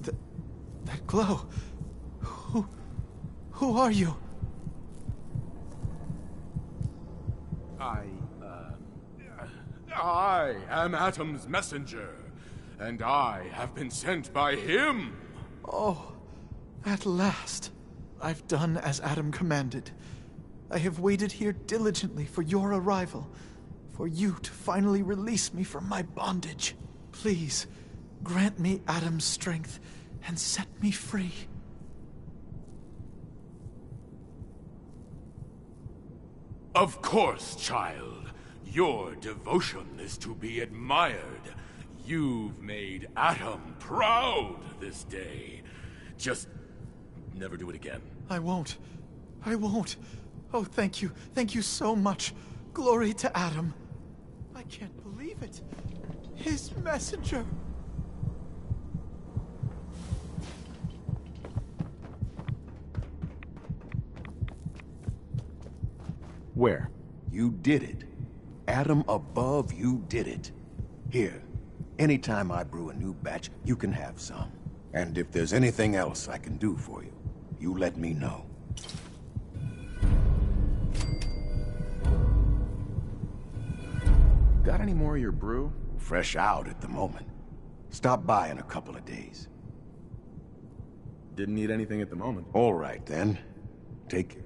That glow. Who are you? I am Atom's messenger, and I have been sent by him. Oh, at last. I've done as Atom commanded. I have waited here diligently for your arrival, for you to finally release me from my bondage. Please, grant me Atom's strength and set me free. Of course, child. Your devotion is to be admired. You've made Atom proud this day. Just never do it again. I won't. I won't. Oh, thank you. Thank you so much. Glory to Atom. I can't believe it. His messenger. Where? You did it. Atom above, you did it. Here, anytime I brew a new batch, you can have some. And if there's anything else I can do for you, you let me know. Got any more of your brew? Fresh out at the moment. Stop by in a couple of days. Didn't need anything at the moment. All right, then. Take care.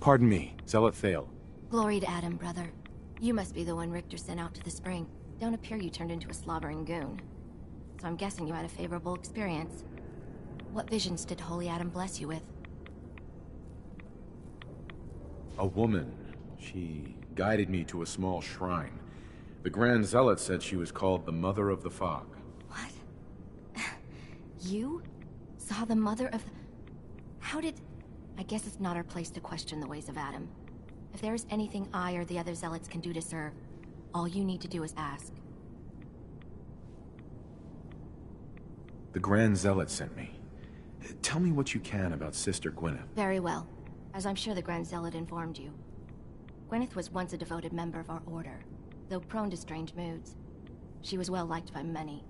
Pardon me, Zealot Thale. Glory to Adam, brother. You must be the one Richter sent out to the spring. Don't appear you turned into a slobbering goon. So I'm guessing you had a favorable experience. What visions did Holy Adam bless you with? A woman. She guided me to a small shrine. The Grand Zealot said she was called the Mother of the Fog. What? You? Saw the Mother of the... How did... I guess it's not our place to question the ways of Adam. If there is anything I or the other Zealots can do to serve, all you need to do is ask. The Grand Zealot sent me. Tell me what you can about Sister Gwyneth. Very well. As I'm sure the Grand Zealot informed you. Gwyneth was once a devoted member of our order, though prone to strange moods. She was well liked by many.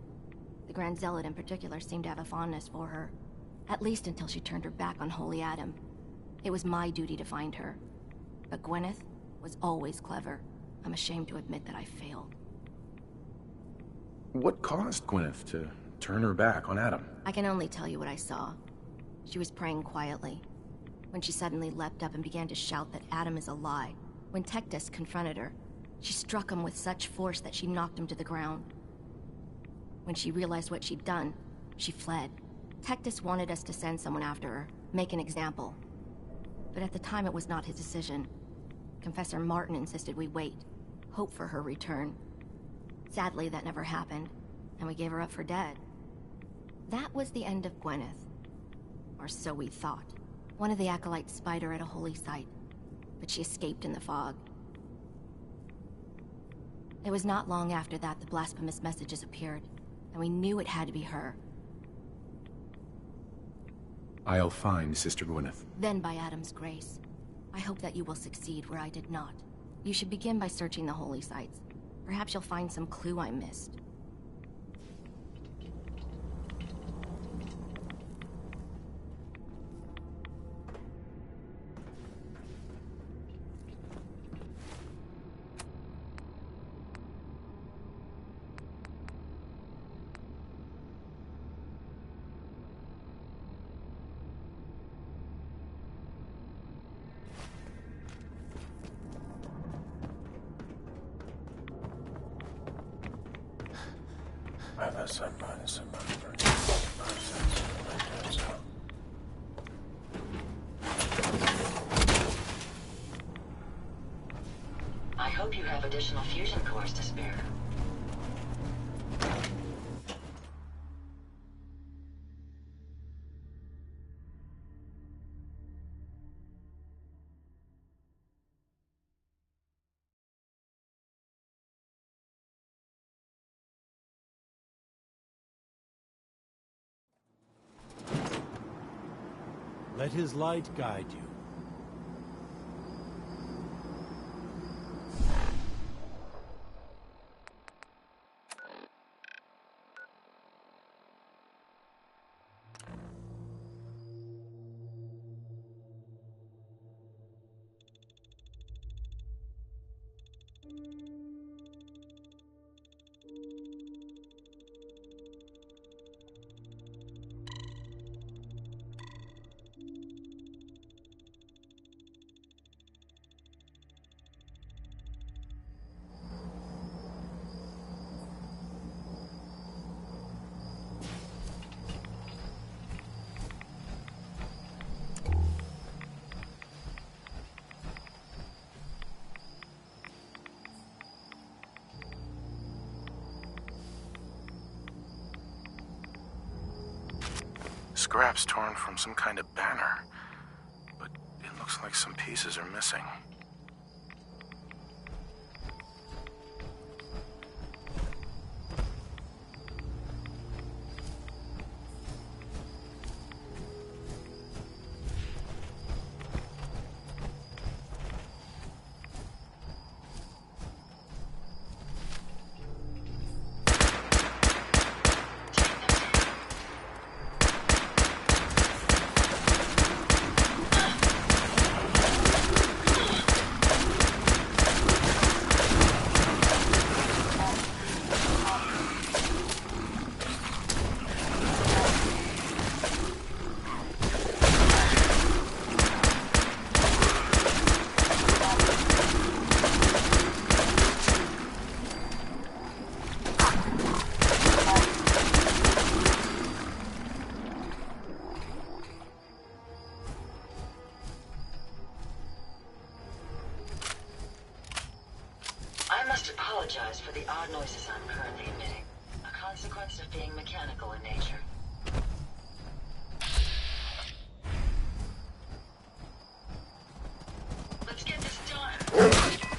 The Grand Zealot in particular seemed to have a fondness for her, at least until she turned her back on Holy Adam. It was my duty to find her. But Gwyneth was always clever. I'm ashamed to admit that I failed. What caused Gwyneth to turn her back on Adam? I can only tell you what I saw. She was praying quietly, when she suddenly leapt up and began to shout that Adam is a lie. When Tectus confronted her, she struck him with such force that she knocked him to the ground. When she realized what she'd done, she fled. Tectus wanted us to send someone after her, make an example. But at the time it was not his decision. Confessor Martin insisted we wait, hope for her return. Sadly, that never happened, and we gave her up for dead. That was the end of Gwyneth. Or so we thought. One of the acolytes spied her at a holy site, but she escaped in the fog. It was not long after that the blasphemous messages appeared, and we knew it had to be her. I'll find Sister Gwyneth. Then by Adam's grace. I hope that you will succeed where I did not. You should begin by searching the holy sites. Perhaps you'll find some clue I missed. I hope you have additional fusion cores to spare. Let his light guide you. Scraps torn from some kind of banner, but it looks like some pieces are missing. for the odd noises I'm currently emitting. A consequence of being mechanical in nature. Let's get this done!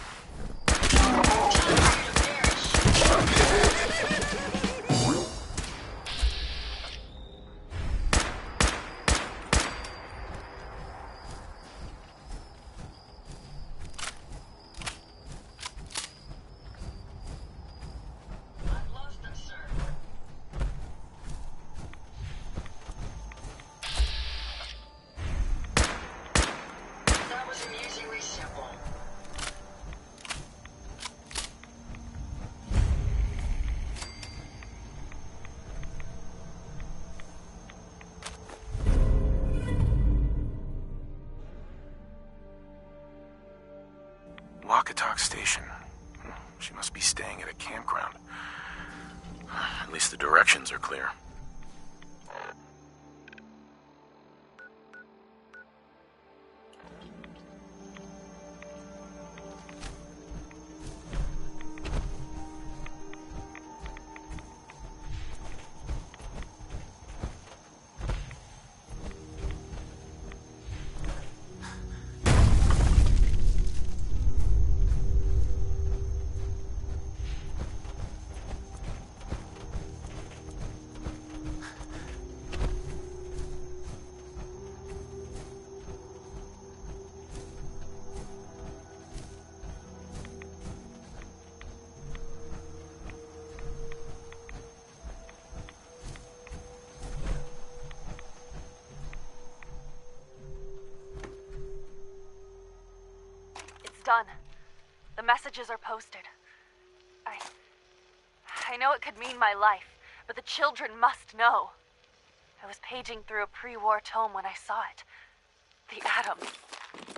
Lakatok Station. She must be staying at a campground. At least the directions are clear. Done. The messages are posted. I know it could mean my life, but the children must know. I was paging through a pre-war tome when I saw it. The atom.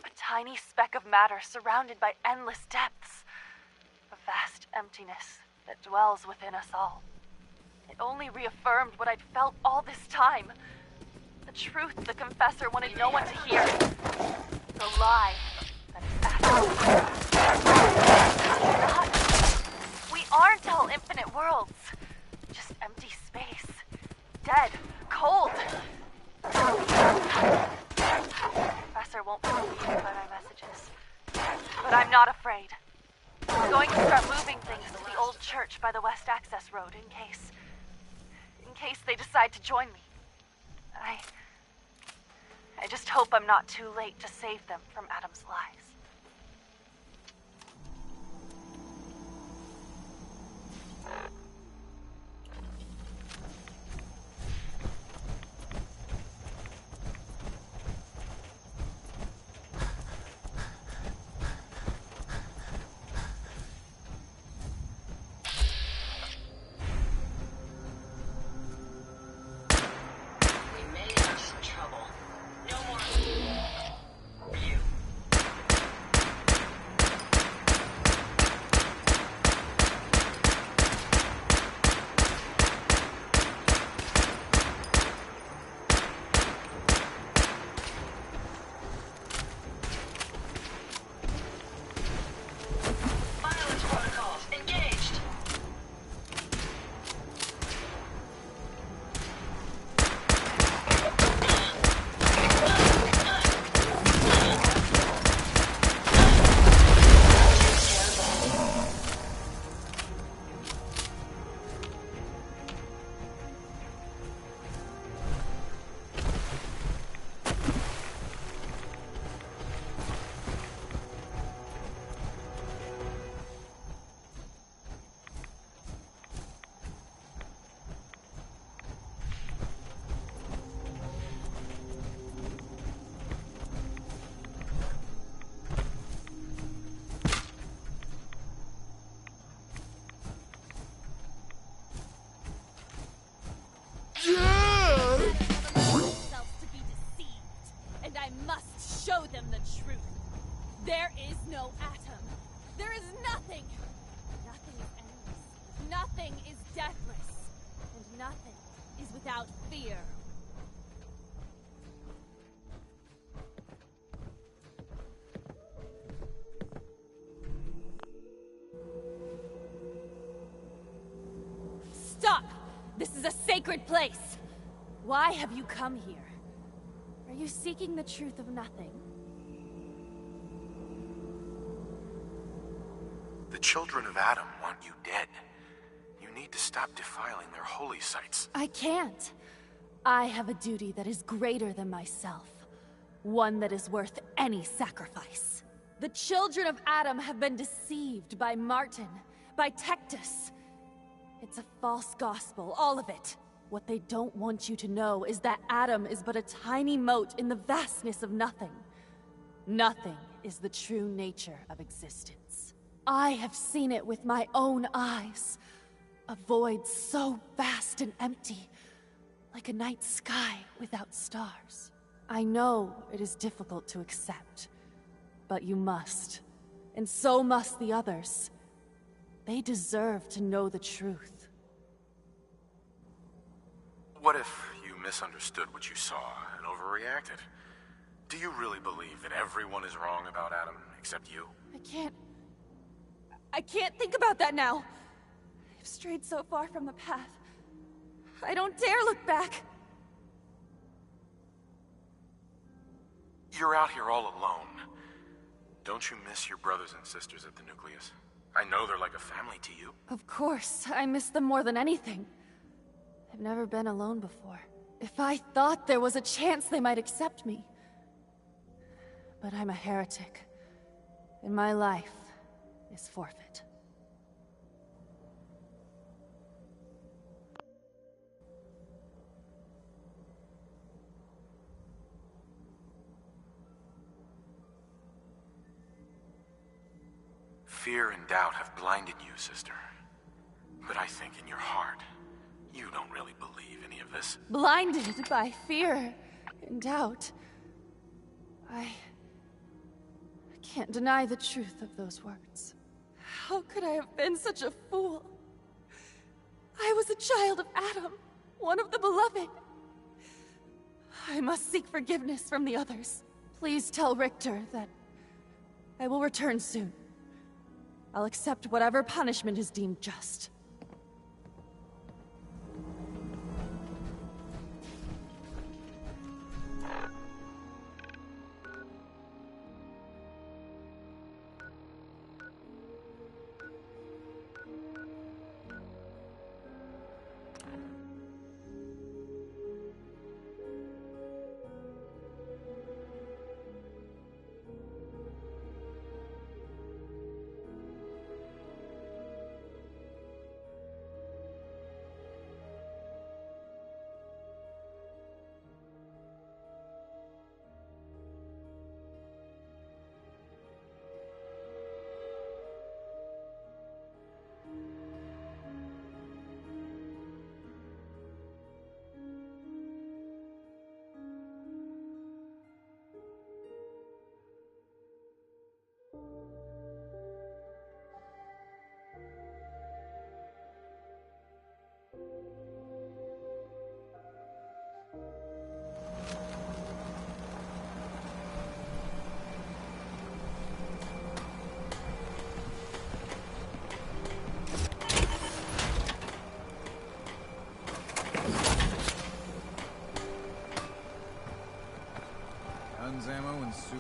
A tiny speck of matter surrounded by endless depths. A vast emptiness that dwells within us all. It only reaffirmed what I'd felt all this time. The truth the Confessor wanted no one to hear. The lie. We aren't all infinite worlds. Just empty space. Dead. Cold. Professor won't be relieved by my messages. But I'm not afraid. I'm going to start moving things to the old church by the West Access Road in case they decide to join me. I just hope I'm not too late to save them from Adam's lies. There is no atom. There is nothing. Nothing is endless. Nothing is deathless. And nothing is without fear. sacred place! Why have you come here? Are you seeking the truth of nothing? The children of Adam want you dead. You need to stop defiling their holy sites. I can't. I have a duty that is greater than myself. One that is worth any sacrifice. The children of Adam have been deceived by Martin, by Tectus. It's a false gospel, all of it. What they don't want you to know is that Adam is but a tiny mote in the vastness of nothing. Nothing is the true nature of existence. I have seen it with my own eyes. A void so vast and empty, like a night sky without stars. I know it is difficult to accept, but you must. And so must the others. They deserve to know the truth. What if you misunderstood what you saw and overreacted? Do you really believe that everyone is wrong about Adam except you? I can't think about that now. I've strayed so far from the path. I don't dare look back. You're out here all alone. Don't you miss your brothers and sisters at the Nucleus? I know they're like a family to you. Of course, I miss them more than anything. I've never been alone before. If I thought there was a chance they might accept me. But I'm a heretic, and my life is forfeit. Fear and doubt have blinded you, sister. But I think in your heart, you don't really believe any of this. Blinded by fear and doubt. I can't deny the truth of those words. How could I have been such a fool? I was a child of Adam, one of the beloved. I must seek forgiveness from the others. Please tell Richter that I will return soon. I'll accept whatever punishment is deemed just.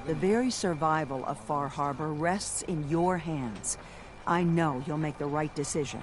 The very survival of Far Harbor rests in your hands. I know you'll make the right decision.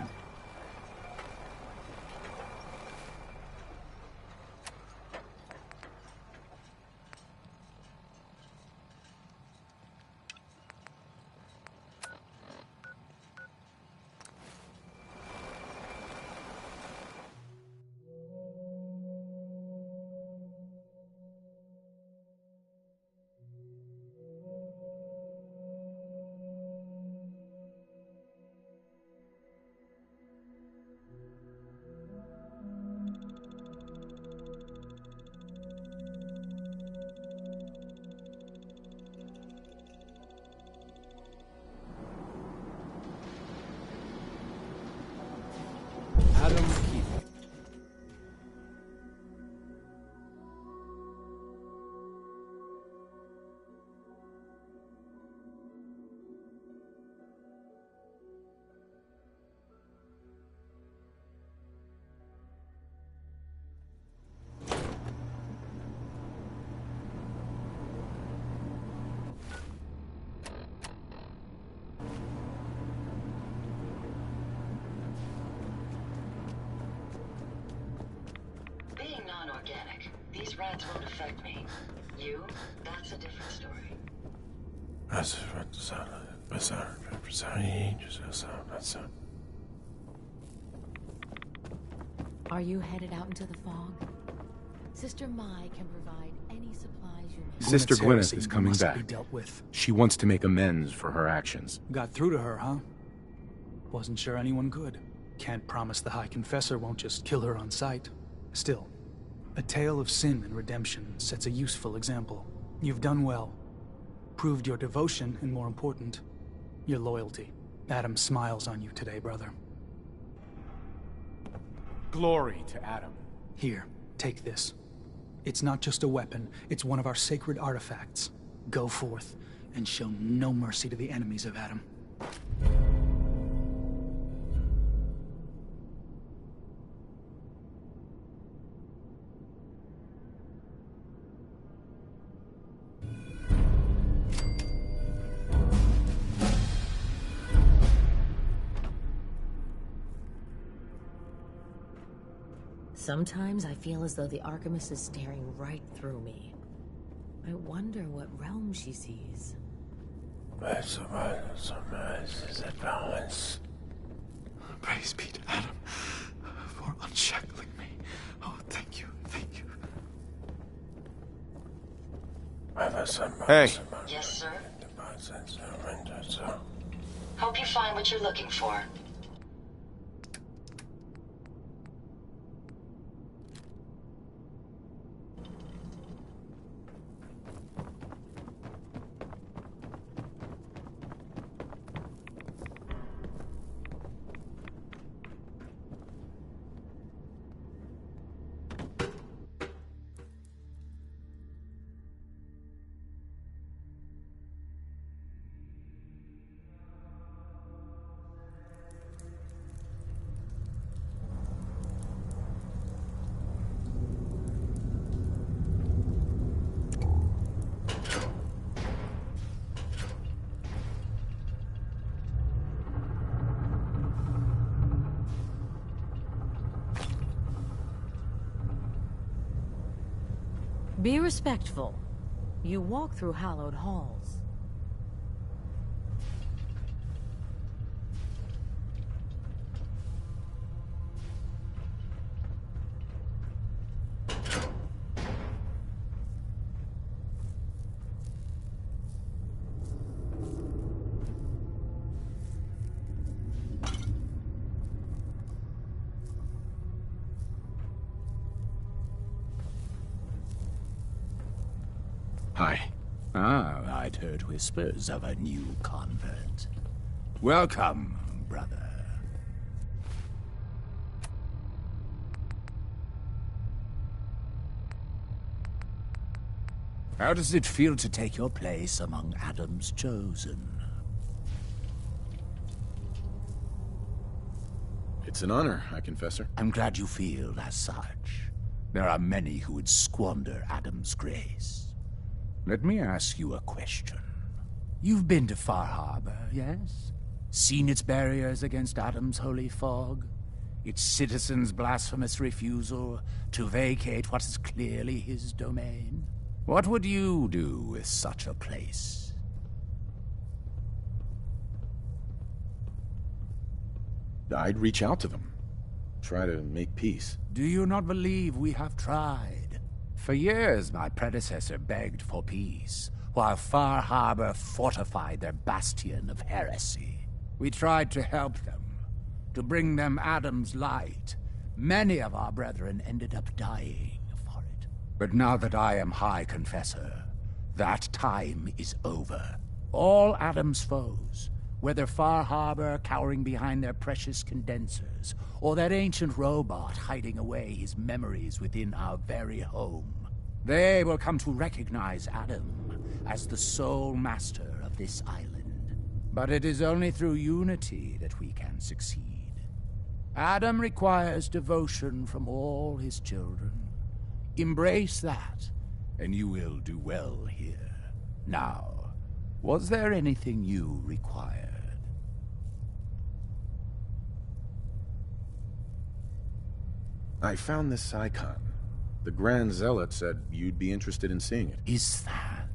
rats won't affect me. You, that's a different story. Are you headed out into the fog? Sister Mai can provide any supplies you need. Sister Gwyneth heresy is coming must back. be dealt with. She wants to make amends for her actions. Got through to her, huh? Wasn't sure anyone could. Can't promise the High Confessor won't just kill her on sight. Still, a tale of sin and redemption sets a useful example. You've done well. Proved your devotion, and more important, your loyalty. Adam smiles on you today, brother. Glory to Adam. Here, take this. It's not just a weapon, it's one of our sacred artifacts. Go forth, and show no mercy to the enemies of Adam. Sometimes I feel as though the Archemist is staring right through me. I wonder what realm she sees. Praise be to Adam for unshackling me. Oh, thank you, thank you. Hey. Yes, sir? Hope you find what you're looking for. Be respectful. You walk through hallowed halls. Hi. Ah, I'd heard whispers of a new convert. Welcome, brother. How does it feel to take your place among Adam's chosen? It's an honor, High Confessor. I'm glad you feel as such. There are many who would squander Adam's grace. Let me ask you a question. You've been to Far Harbor, yes? Seen its barriers against Adam's holy fog? Its citizens' blasphemous refusal to vacate what is clearly his domain? What would you do with such a place? I'd reach out to them. Try to make peace. Do you not believe we have tried? For years, my predecessor begged for peace, while Far Harbor fortified their bastion of heresy. We tried to help them, to bring them Adam's light. Many of our brethren ended up dying for it. But now that I am High Confessor, that time is over. All Adam's foes, whether Far Harbor cowering behind their precious condensers, or that ancient robot hiding away his memories within our very home, they will come to recognize Adam as the sole master of this island. But it is only through unity that we can succeed. Adam requires devotion from all his children. Embrace that, and you will do well here. Now, was there anything you required? I found this icon. The Grand Zealot said you'd be interested in seeing it. Is that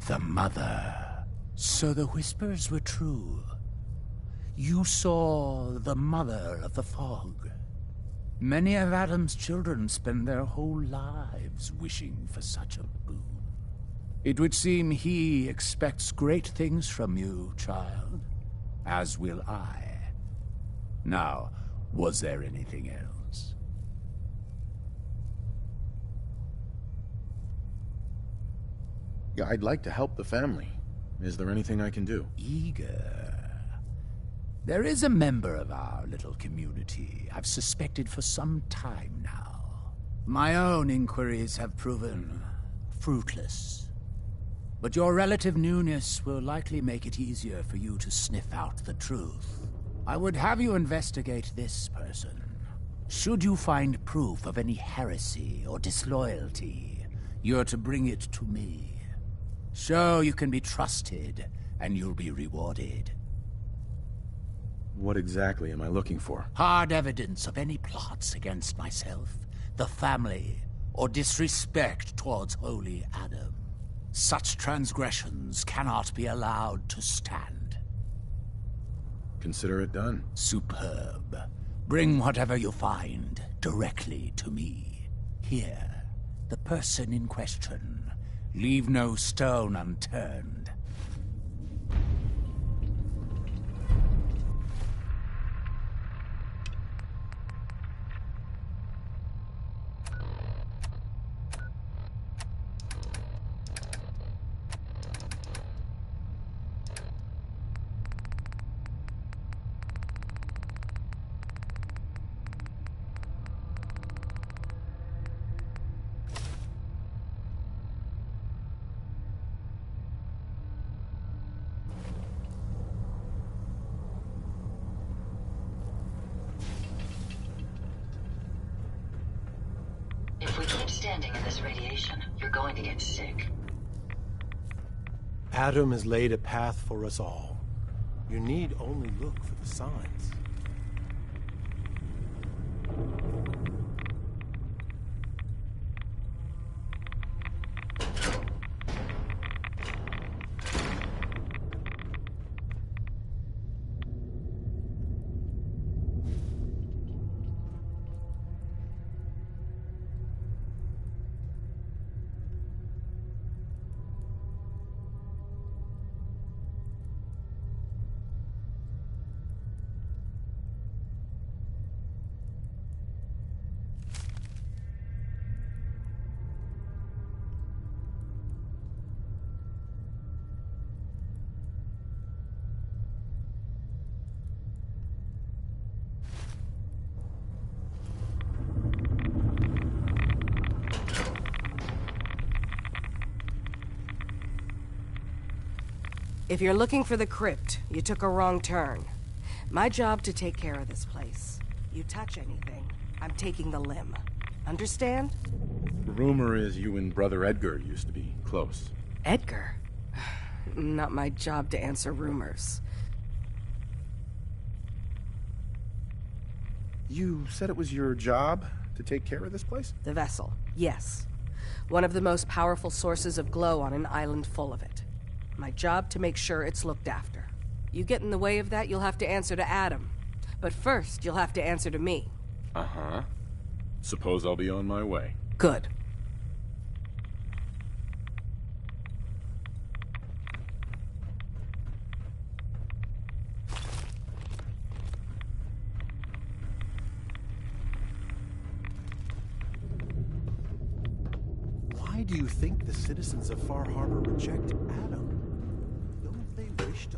the mother? So the whispers were true. You saw the mother of the fog. Many of Adam's children spend their whole lives wishing for such a boon. It would seem he expects great things from you, child. As will I. Now, was there anything else? Yeah, I'd like to help the family. Is there anything I can do? Eager. There is a member of our little community I've suspected for some time now. My own inquiries have proven fruitless. But your relative newness will likely make it easier for you to sniff out the truth. I would have you investigate this person. Should you find proof of any heresy or disloyalty, you're to bring it to me. Show you can be trusted, and you'll be rewarded. What exactly am I looking for? Hard evidence of any plots against myself, the family, or disrespect towards Holy Adam. Such transgressions cannot be allowed to stand. Consider it done. Superb. Bring whatever you find directly to me. Here, the person in question. Leave no stone unturned. If we keep standing in this radiation, you're going to get sick. Adam has laid a path for us all. You need only look for the signs. If you're looking for the crypt, you took a wrong turn. My job to take care of this place. You touch anything, I'm taking the limb. Understand? The rumor is you and Brother Edgar used to be close. Edgar? Not my job to answer rumors. You said it was your job to take care of this place? The vessel, yes. One of the most powerful sources of glow on an island full of it. My job to make sure it's looked after. You get in the way of that, you'll have to answer to Adam. But first, you'll have to answer to me. Uh-huh. Suppose I'll be on my way. Good. Why do you think the citizens of Far Harbor reject Adam? Don't they wish to...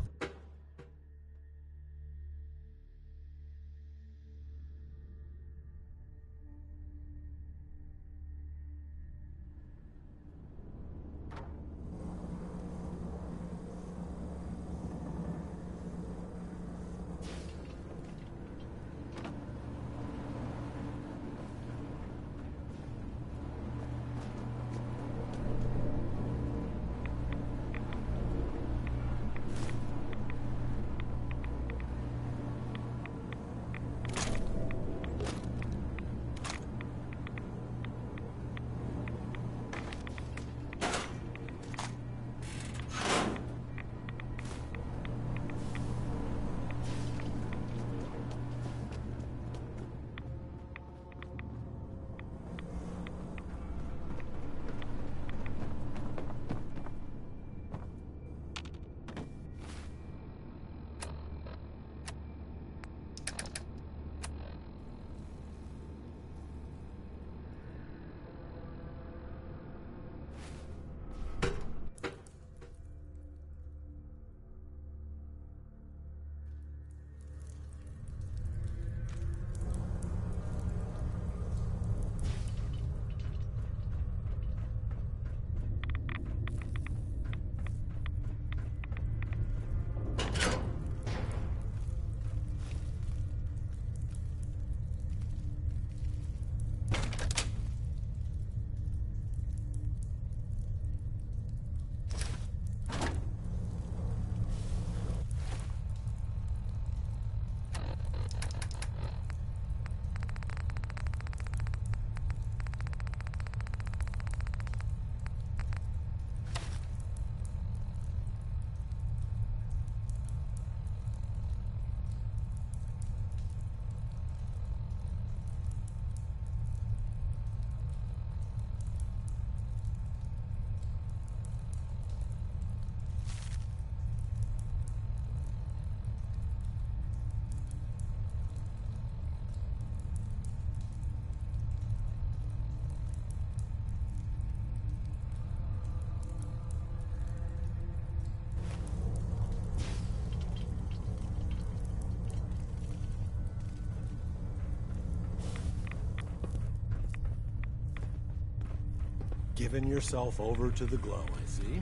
Giving yourself over to the glow, I see.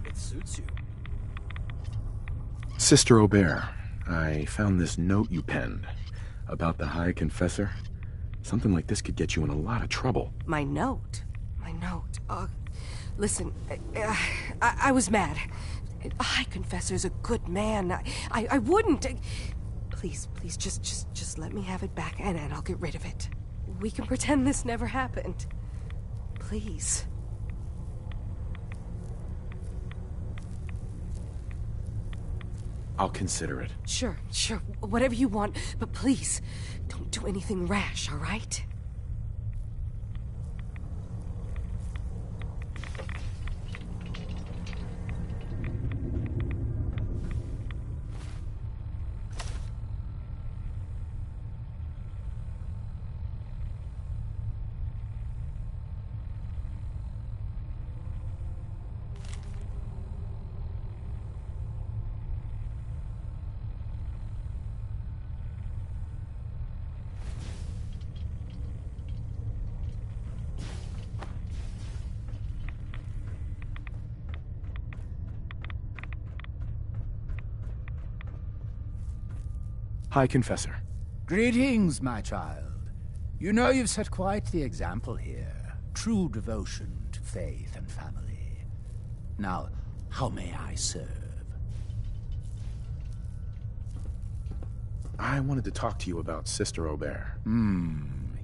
It suits you. Sister Aubert, I found this note you penned about the High Confessor. Something like this could get you in a lot of trouble. My note? My note? Listen, I was mad. High Confessor's a good man. I wouldn't... Please, just let me have it back and I'll get rid of it. We can pretend this never happened. Please. I'll consider it. Sure. Whatever you want, but please, don't do anything rash, all right? High Confessor. Greetings, my child. You know you've set quite the example here. True devotion to faith and family. Now, how may I serve? I wanted to talk to you about Sister Aubert.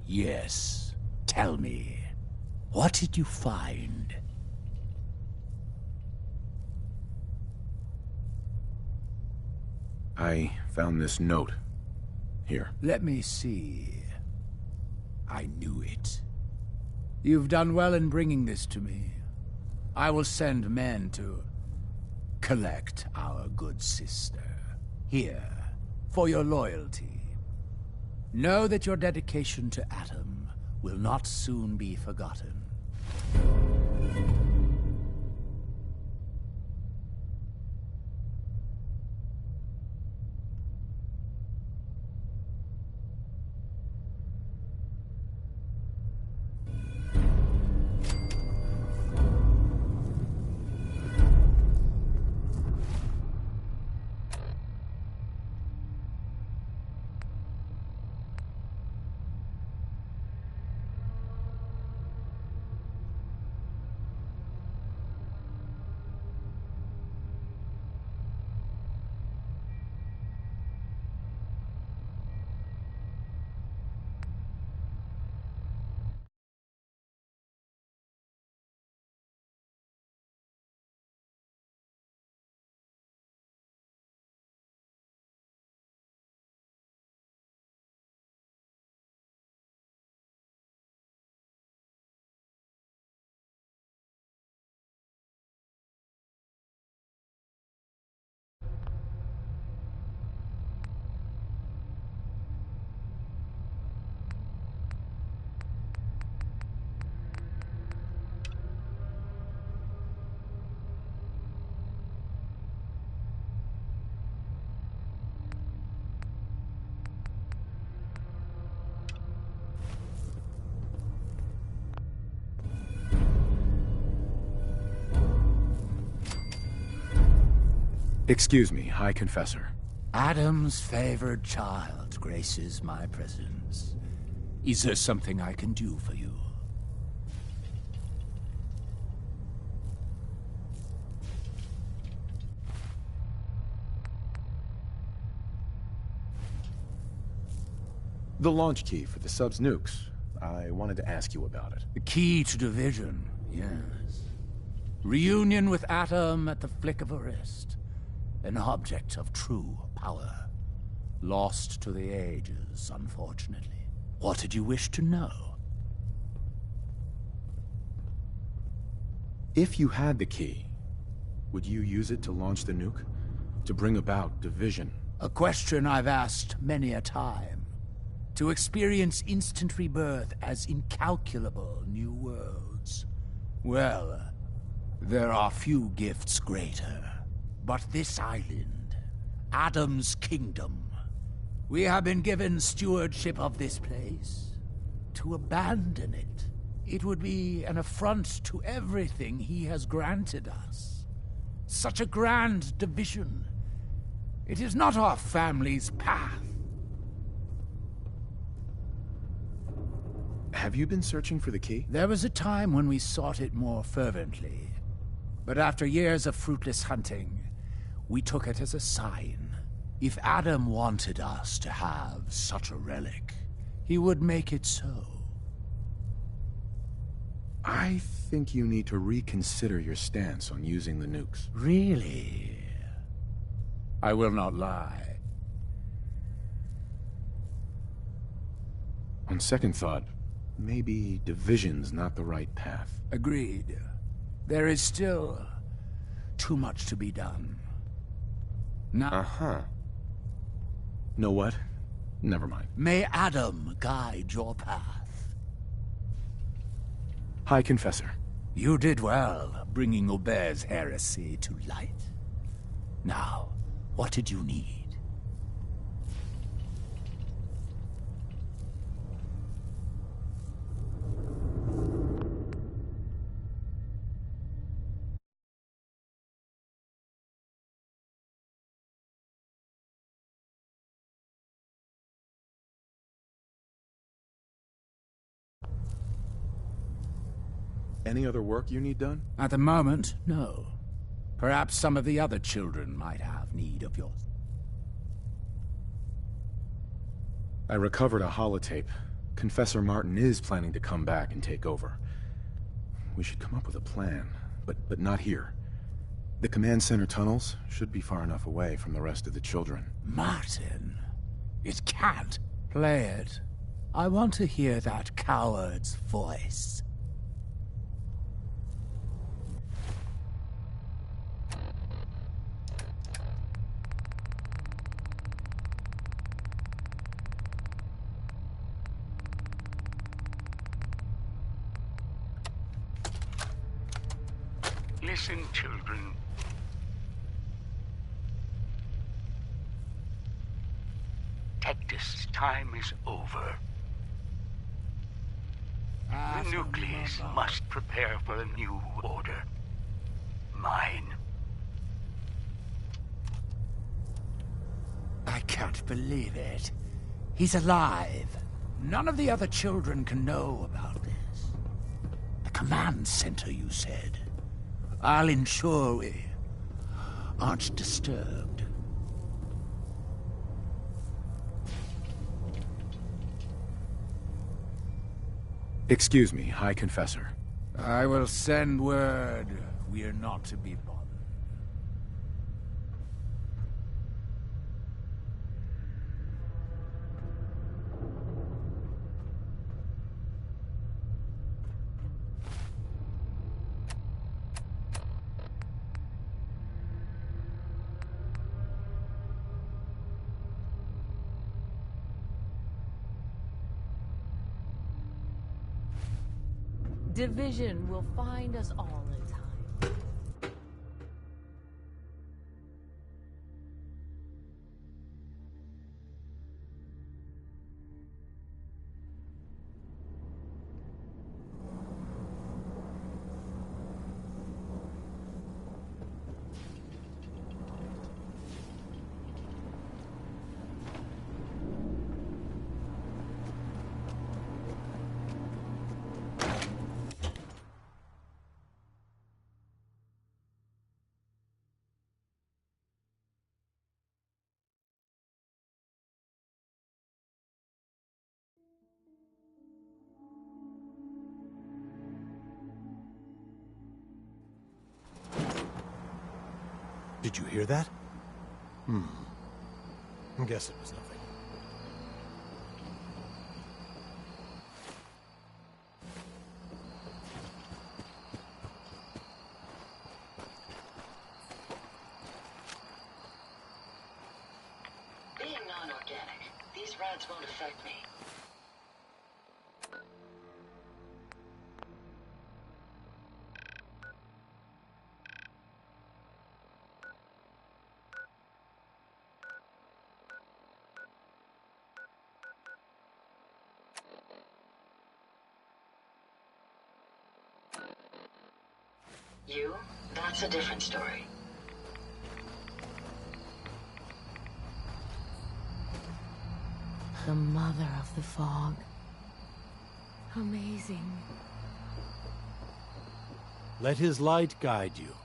Yes. Tell me, what did you find? I found this note. Here. Let me see. I knew it. You've done well in bringing this to me. I will send men to collect our good sister. Here, for your loyalty. Know that your dedication to Atom will not soon be forgotten. Excuse me, High Confessor. Adam's favored child graces my presence. Is there something I can do for you? The launch key for the sub's nukes. I wanted to ask you about it. The key to division, yes. Reunion with Atom at the flick of a wrist. An object of true power. Lost to the ages, unfortunately. What did you wish to know? If you had the key, would you use it to launch the nuke? To bring about division? A question I've asked many a time. To experience instant rebirth as incalculable new worlds. Well, there are few gifts greater. But this island, Adam's kingdom, we have been given stewardship of this place. To abandon it It would be an affront to everything he has granted us. Such a grand division. It is not our family's path. Have you been searching for the key? There was a time when we sought it more fervently. But after years of fruitless hunting, we took it as a sign. If Adam wanted us to have such a relic, he would make it so. I think you need to reconsider your stance on using the nukes. Really? I will not lie. On second thought, maybe division's not the right path. Agreed. There is still too much to be done. Now... Uh-huh. Know what? Never mind. May Adam guide your path. High Confessor. You did well, bringing Aubert's heresy to light. Now, what did you need? Any other work you need done? At the moment, no. Perhaps some of the other children might have need of yours. I recovered a holotape. Confessor Martin is planning to come back and take over. We should come up with a plan, but not here. The command center tunnels should be far enough away from the rest of the children. Martin? It can't. Play it. I want to hear that coward's voice. Listen, children. Tectus' time is over. The Nucleus must prepare for a new order. Mine. I can't believe it. He's alive. None of the other children can know about this. A command center, you said. I'll ensure we aren't disturbed. Excuse me, High Confessor. I will send word we are not to be bothered. Division will find us all in time. Did you hear that? I guess it was nothing. Being non-organic, these rats won't affect me. You, that's a different story. The mother of the fog. Amazing. Let his light guide you.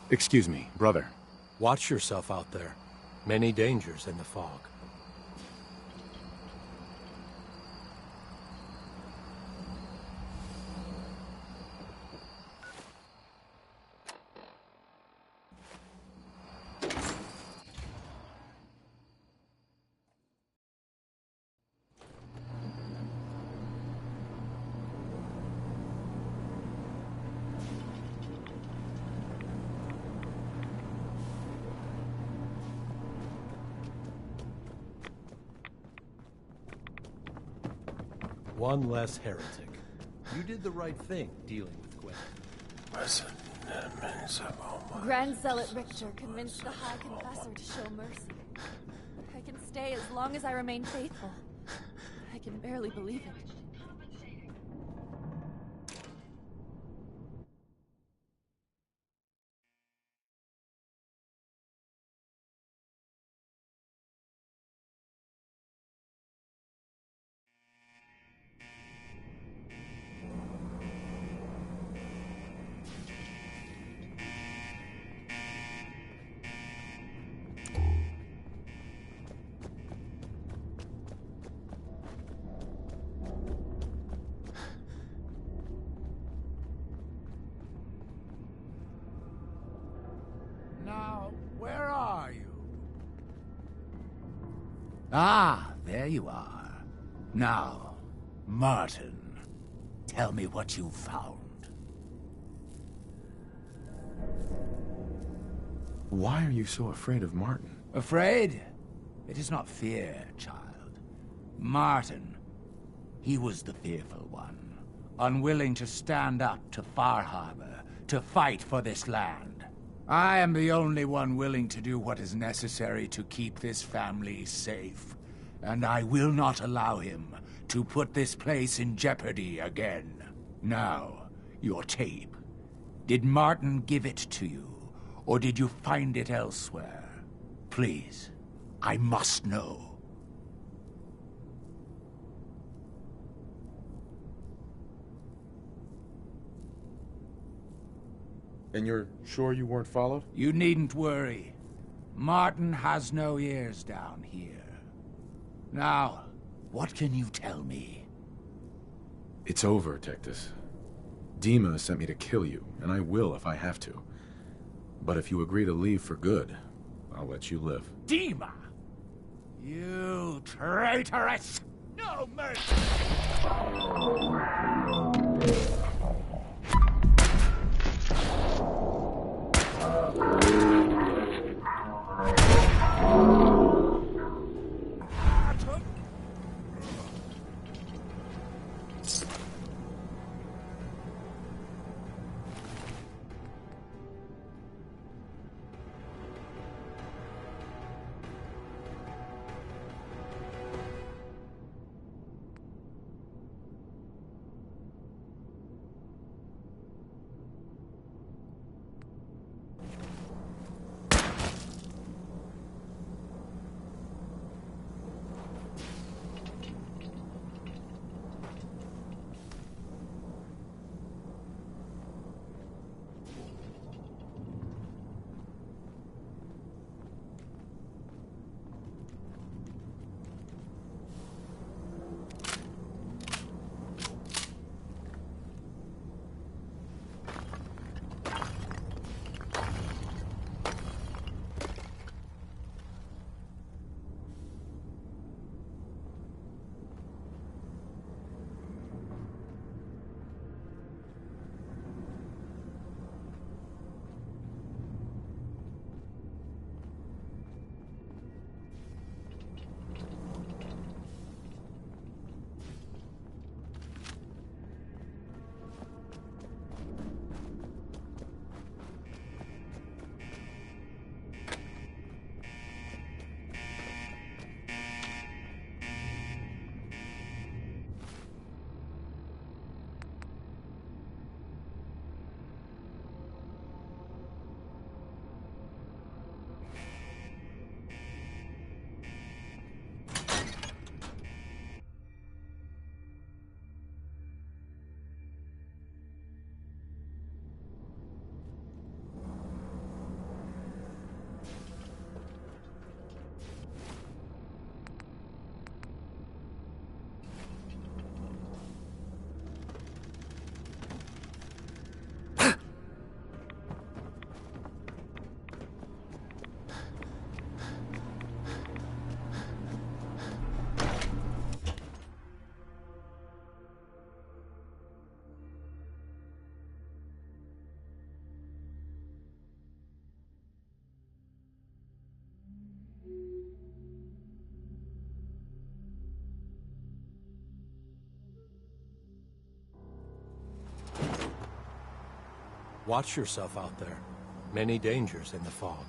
Excuse me, brother. Watch yourself out there. Many dangers in the fog. One less heretic. You did the right thing dealing with Gwen. Grand Zealot Richter convinced the High Confessor to show mercy. I can stay as long as I remain faithful. I can barely believe it. Now, where are you? Ah, there you are. Now, Martin, tell me what you found. Why are you so afraid of Martin? Afraid? It is not fear, child. Martin, he was the fearful one, unwilling to stand up to Far Harbor, to fight for this land. I am the only one willing to do what is necessary to keep this family safe, and I will not allow him to put this place in jeopardy again. Now, your tape. Did Martin give it to you, or did you find it elsewhere? Please, I must know. And you're sure you weren't followed? You needn't worry. Martin has no ears down here. Now, what can you tell me? It's over, Tectus. Dima sent me to kill you, and I will if I have to. But if you agree to leave for good, I'll let you live. Dima! You traitorous! No mercy! Watch yourself out there. Many dangers in the fog.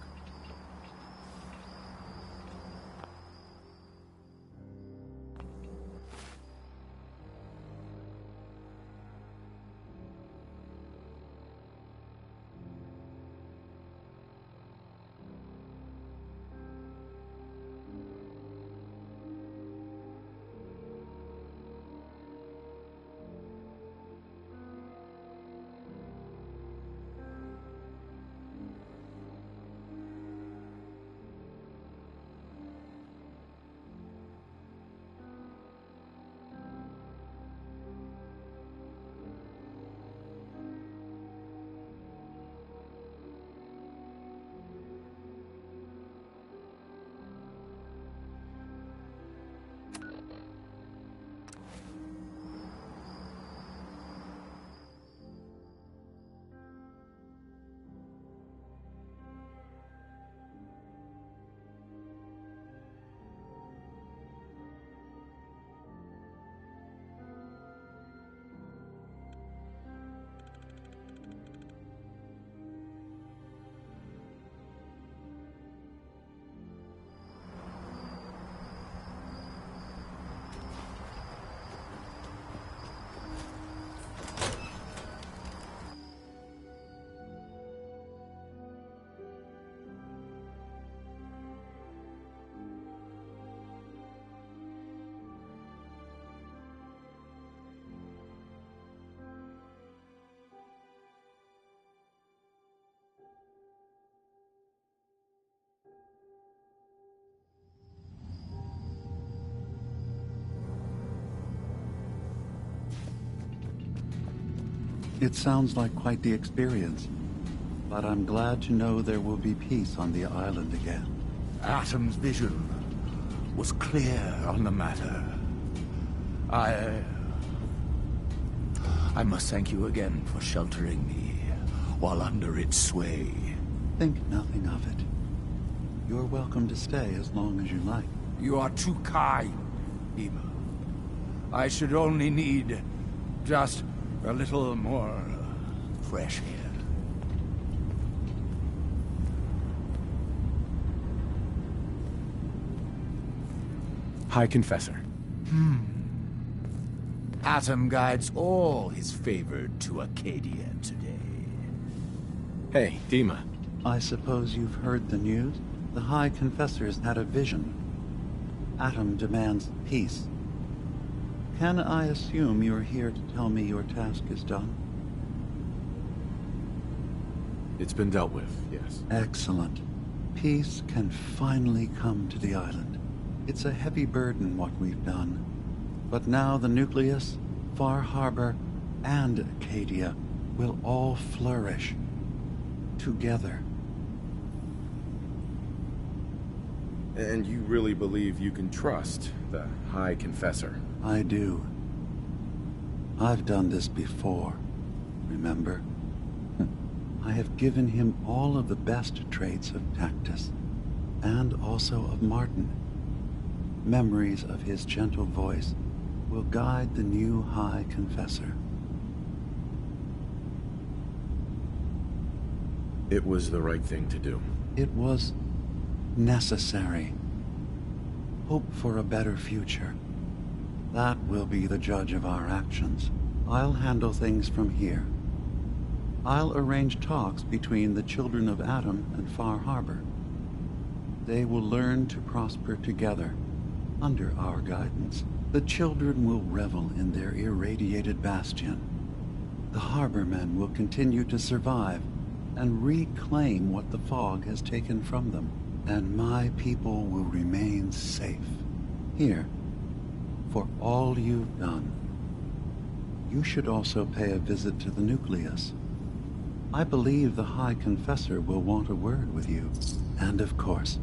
It sounds like quite the experience, but I'm glad to know there will be peace on the island again. Atom's vision was clear on the matter. I must thank you again for sheltering me while under its sway. Think nothing of it. You're welcome to stay as long as you like. You are too kind, Dima. I should only need just a little more fresh air. High Confessor. Atom guides all his favored to Acadia today. Hey, Dima. I suppose you've heard the news? The High Confessor's had a vision. Atom demands peace. Can I assume you're here to tell me your task is done? It's been dealt with, yes. Excellent. Peace can finally come to the island. It's a heavy burden what we've done. But now the Nucleus, Far Harbor, and Acadia will all flourish together. And you really believe you can trust the High Confessor? I do. I've done this before, remember? I have given him all of the best traits of Tactus, and also of Martin. Memories of his gentle voice will guide the new High Confessor. It was the right thing to do. It was necessary. Hope for a better future. That will be the judge of our actions. I'll handle things from here. I'll arrange talks between the children of Atom and Far Harbor. They will learn to prosper together under our guidance. The children will revel in their irradiated bastion. The Harbormen will continue to survive and reclaim what the fog has taken from them. And my people will remain safe. Here, for all you've done. You should also pay a visit to the Nucleus. I believe the High Confessor will want a word with you. And of course,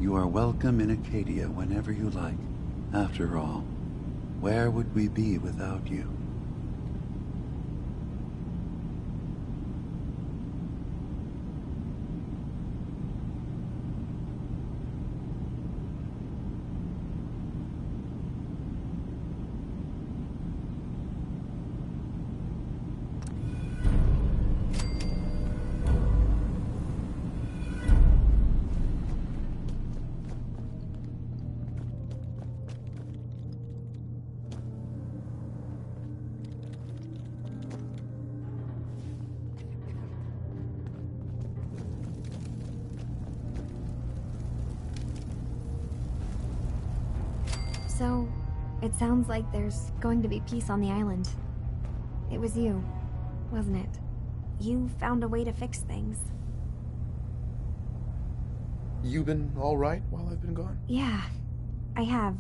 you are welcome in Acadia whenever you like. After all, where would we be without you? So, it sounds like there's going to be peace on the island. It was you, wasn't it? You found a way to fix things. You been alright while I've been gone? Yeah, I have.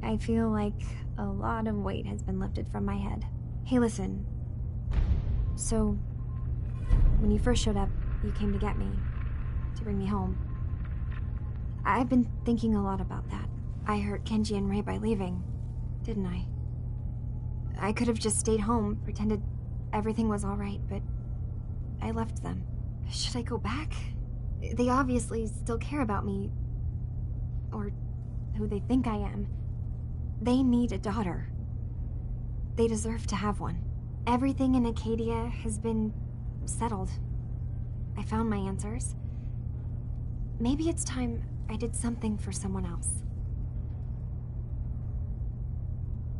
I feel like a lot of weight has been lifted from my head. Hey, listen. So, when you first showed up, you came to get me, to bring me home. I've been thinking a lot about that. I hurt Kenji and Rei by leaving, didn't I? I could have just stayed home, pretended everything was alright, but I left them. Should I go back? They obviously still care about me. Or who they think I am. They need a daughter. They deserve to have one. Everything in Acadia has been settled. I found my answers. Maybe it's time I did something for someone else.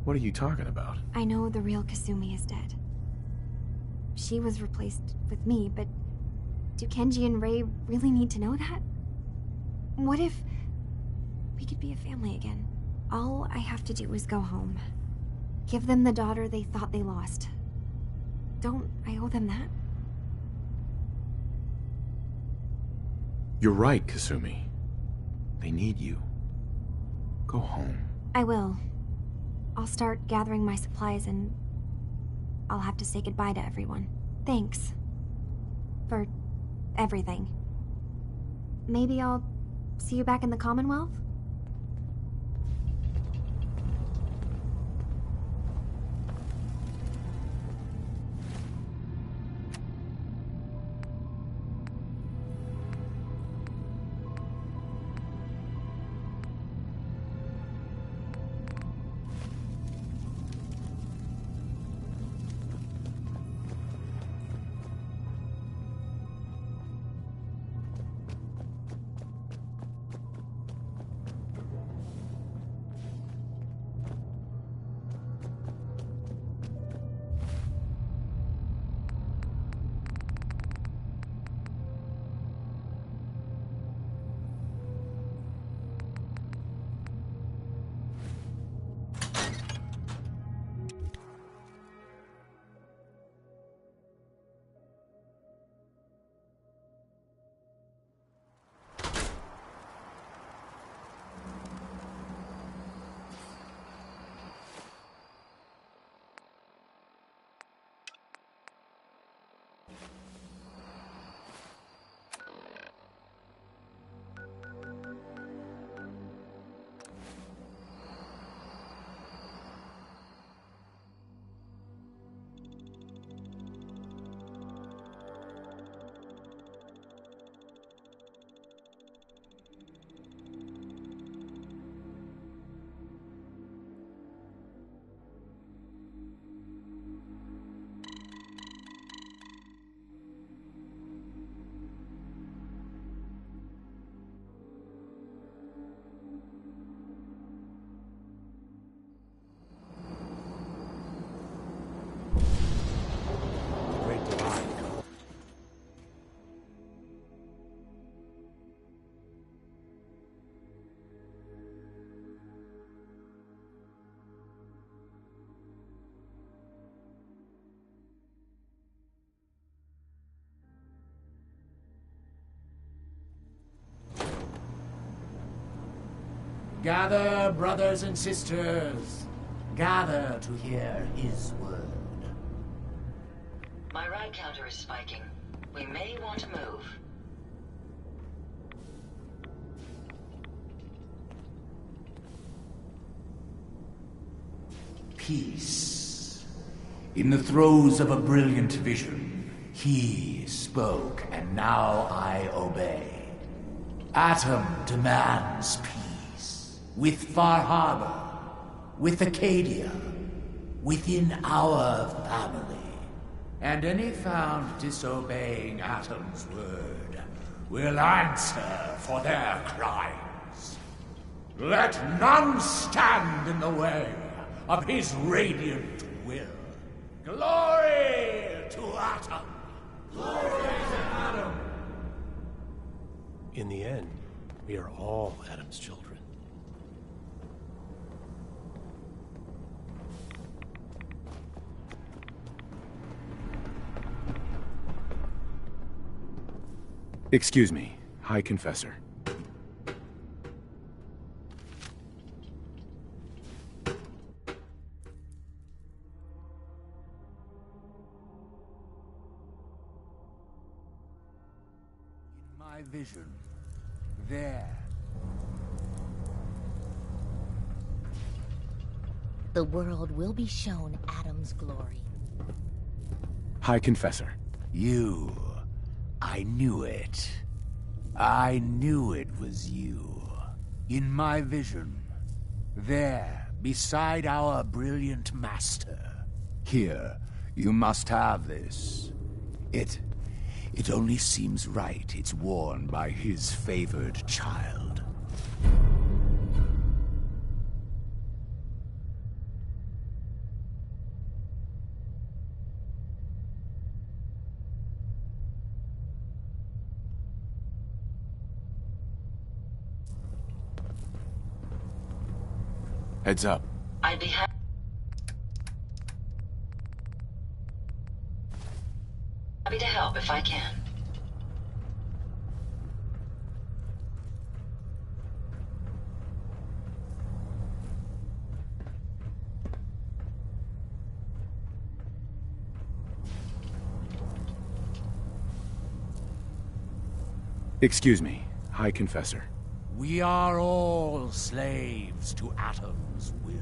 What are you talking about? I know the real Kasumi is dead. She was replaced with me, but do Kenji and Rei really need to know that? What if we could be a family again? All I have to do is go home. Give them the daughter they thought they lost. Don't I owe them that? You're right, Kasumi. They need you. Go home. I will. I'll start gathering my supplies and I'll have to say goodbye to everyone. Thanks. For everything. Maybe I'll see you back in the Commonwealth? Gather, brothers and sisters. Gather to hear his word. My ride counter is spiking. We may want to move. Peace. In the throes of a brilliant vision, he spoke, and now I obey. Atom demands peace. With Far Harbor, with Acadia, within our family. And any found disobeying Atom's word will answer for their crimes. Let none stand in the way of his radiant will. Glory to Atom! Glory to Atom! In the end, we are all Atom's children. Excuse me, High Confessor. In my vision, there. The world will be shown Adam's glory. High Confessor. You. I knew it. I knew it was you. In my vision. There, beside our brilliant master. Here, you must have this. It only seems right it's worn by his favored child. Heads up. I'd be happy to help if I can. Excuse me, High Confessor. We are all slaves to Adam's will.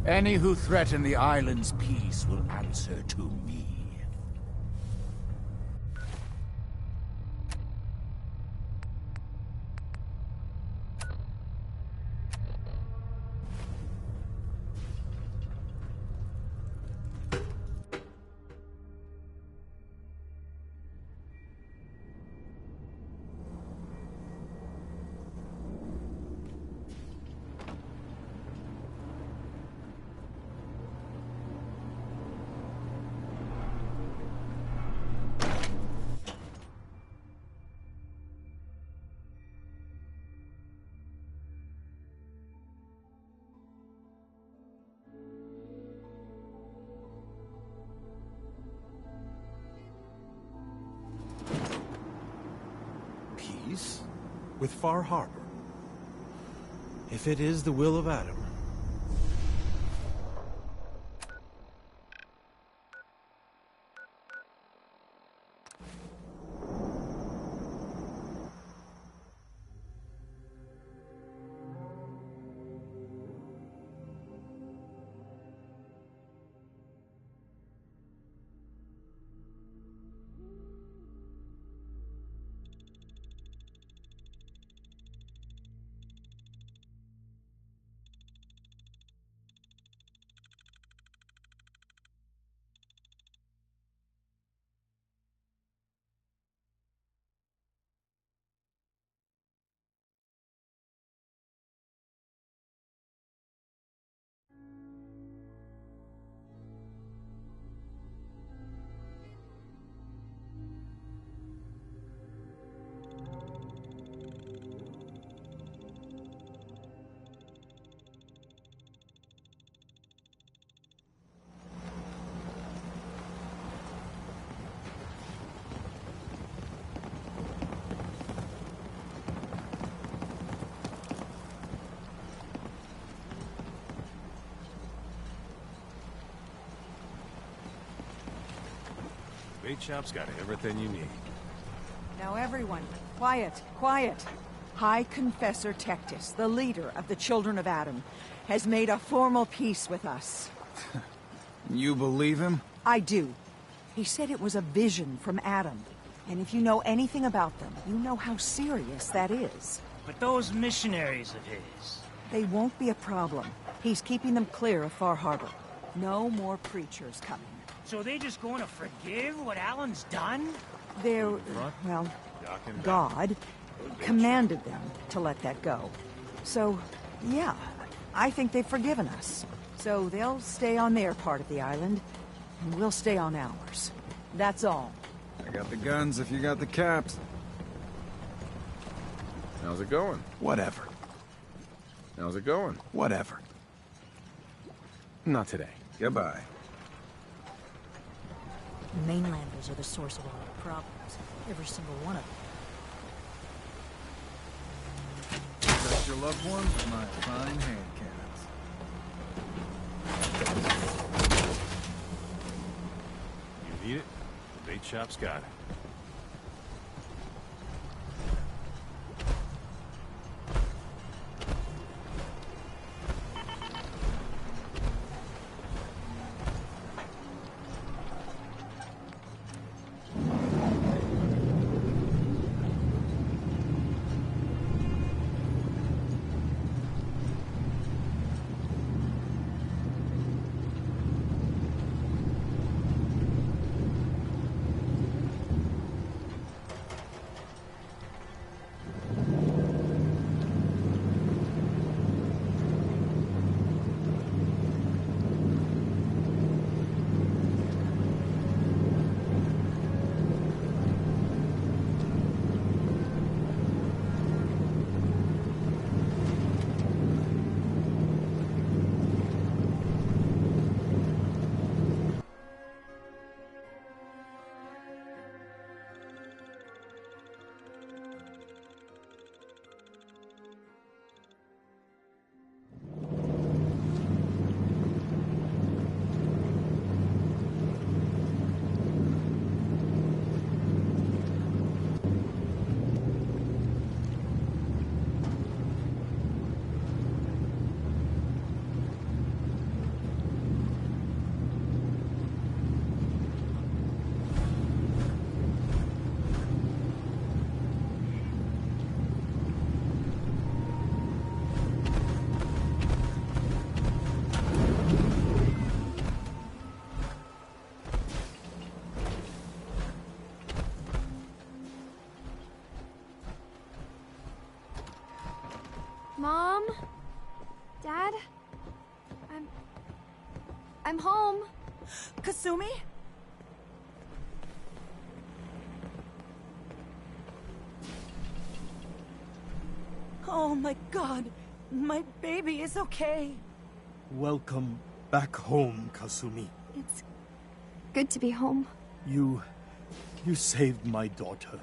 Any who threaten the island's peace will answer to me. Peace? With Far Harbor? If it is the will of Adam. Bait shop's got everything you need. Now everyone, quiet, quiet. High Confessor Tectis, the leader of the Children of Adam, has made a formal peace with us. You believe him? I do. He said it was a vision from Adam. And if you know anything about them, you know how serious that is. But those missionaries of his... They won't be a problem. He's keeping them clear of Far Harbor. No more preachers coming. So they just going to forgive what Alan's done? They're, well, God commanded them to let that go. So, yeah, I think they've forgiven us. So they'll stay on their part of the island, and we'll stay on ours. That's all. I got the guns if you got the caps. How's it going? Whatever. How's it going? Whatever. Not today. Goodbye. Mainlanders are the source of all our problems. Every single one of them. Protect your loved ones with my fine hand cannons. You need it? The bait shop's got it. Mom? Dad? I'm home. Kasumi? Oh my god. My baby is okay. Welcome back home, Kasumi. It's good to be home. You saved my daughter.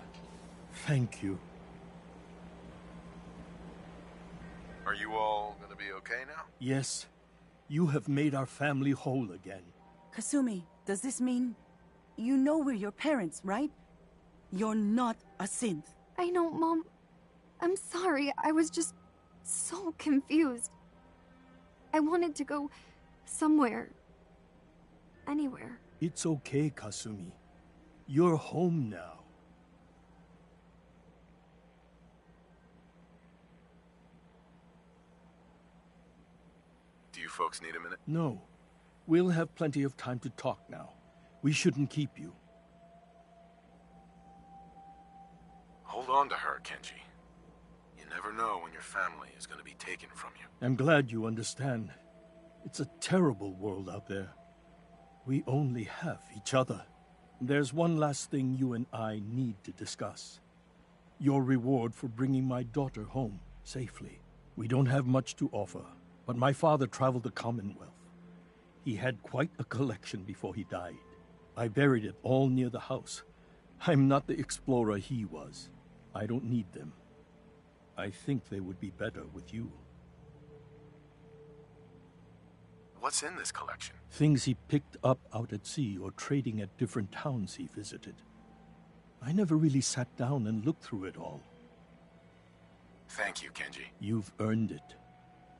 Thank you. Are you all gonna be okay now? Yes, you have made our family whole again. Kasumi, does this mean you know we're your parents, right? You're not a synth. I know, Mom. I'm sorry. I was just so confused. I wanted to go somewhere. Anywhere. It's okay, Kasumi. You're home now. Do you folks need a minute? No. We'll have plenty of time to talk now. We shouldn't keep you. Hold on to her, Kenji. You never know when your family is going to be taken from you. I'm glad you understand. It's a terrible world out there. We only have each other. There's one last thing you and I need to discuss. Your reward for bringing my daughter home safely. We don't have much to offer, but my father traveled the Commonwealth. He had quite a collection before he died. I buried it all near the house. I'm not the explorer he was. I don't need them. I think they would be better with you. What's in this collection? Things he picked up out at sea or trading at different towns he visited. I never really sat down and looked through it all. Thank you, Kenji. You've earned it.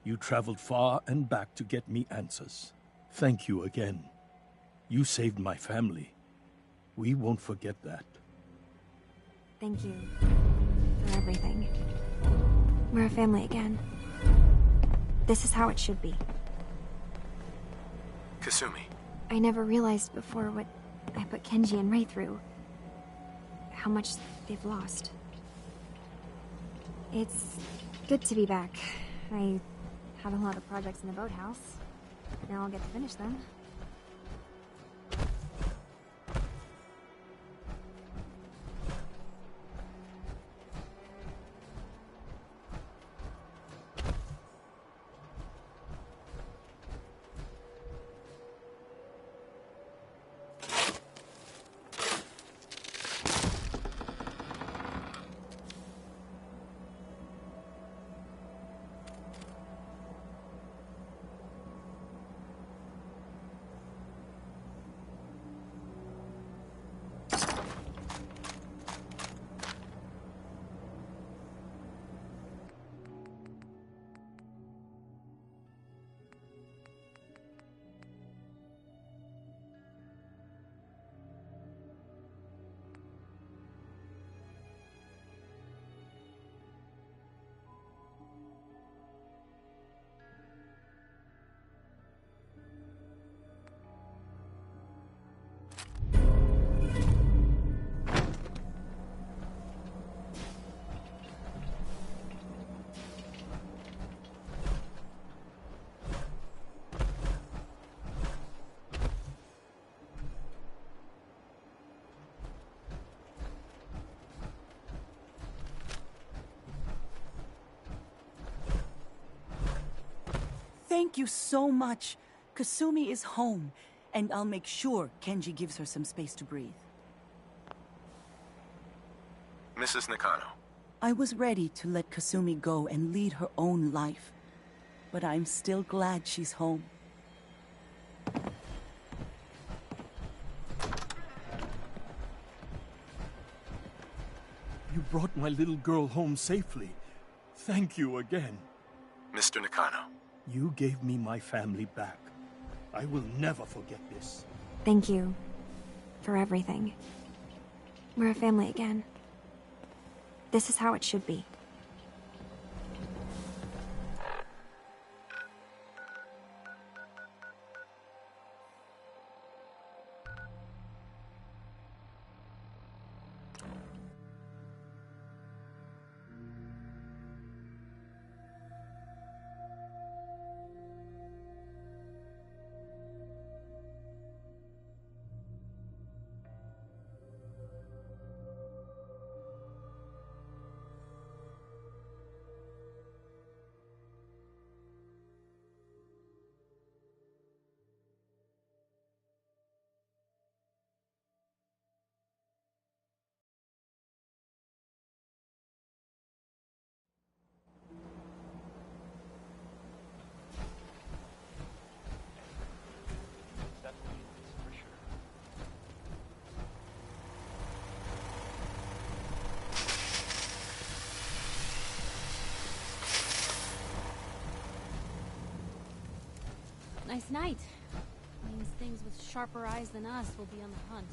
You traveled far and back to get me answers. Thank you again. You saved my family. We won't forget that. Thank you for everything. We're a family again. This is how it should be. Kasumi. I never realized before what I put Kenji and Ray through. How much they've lost. It's good to be back. I have a lot of projects in the boathouse. Now I'll get to finish them. Thank you so much. Kasumi is home, and I'll make sure Kenji gives her some space to breathe. Mrs. Nakano. I was ready to let Kasumi go and lead her own life, but I'm still glad she's home. You brought my little girl home safely. Thank you again. Mr. Nakano. You gave me my family back. I will never forget this. Thank you for everything. We're a family again. This is how it should be. Nice night. Means things with sharper eyes than us will be on the hunt.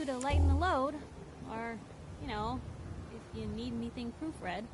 To lighten the load, or, you know, if you need anything proofread.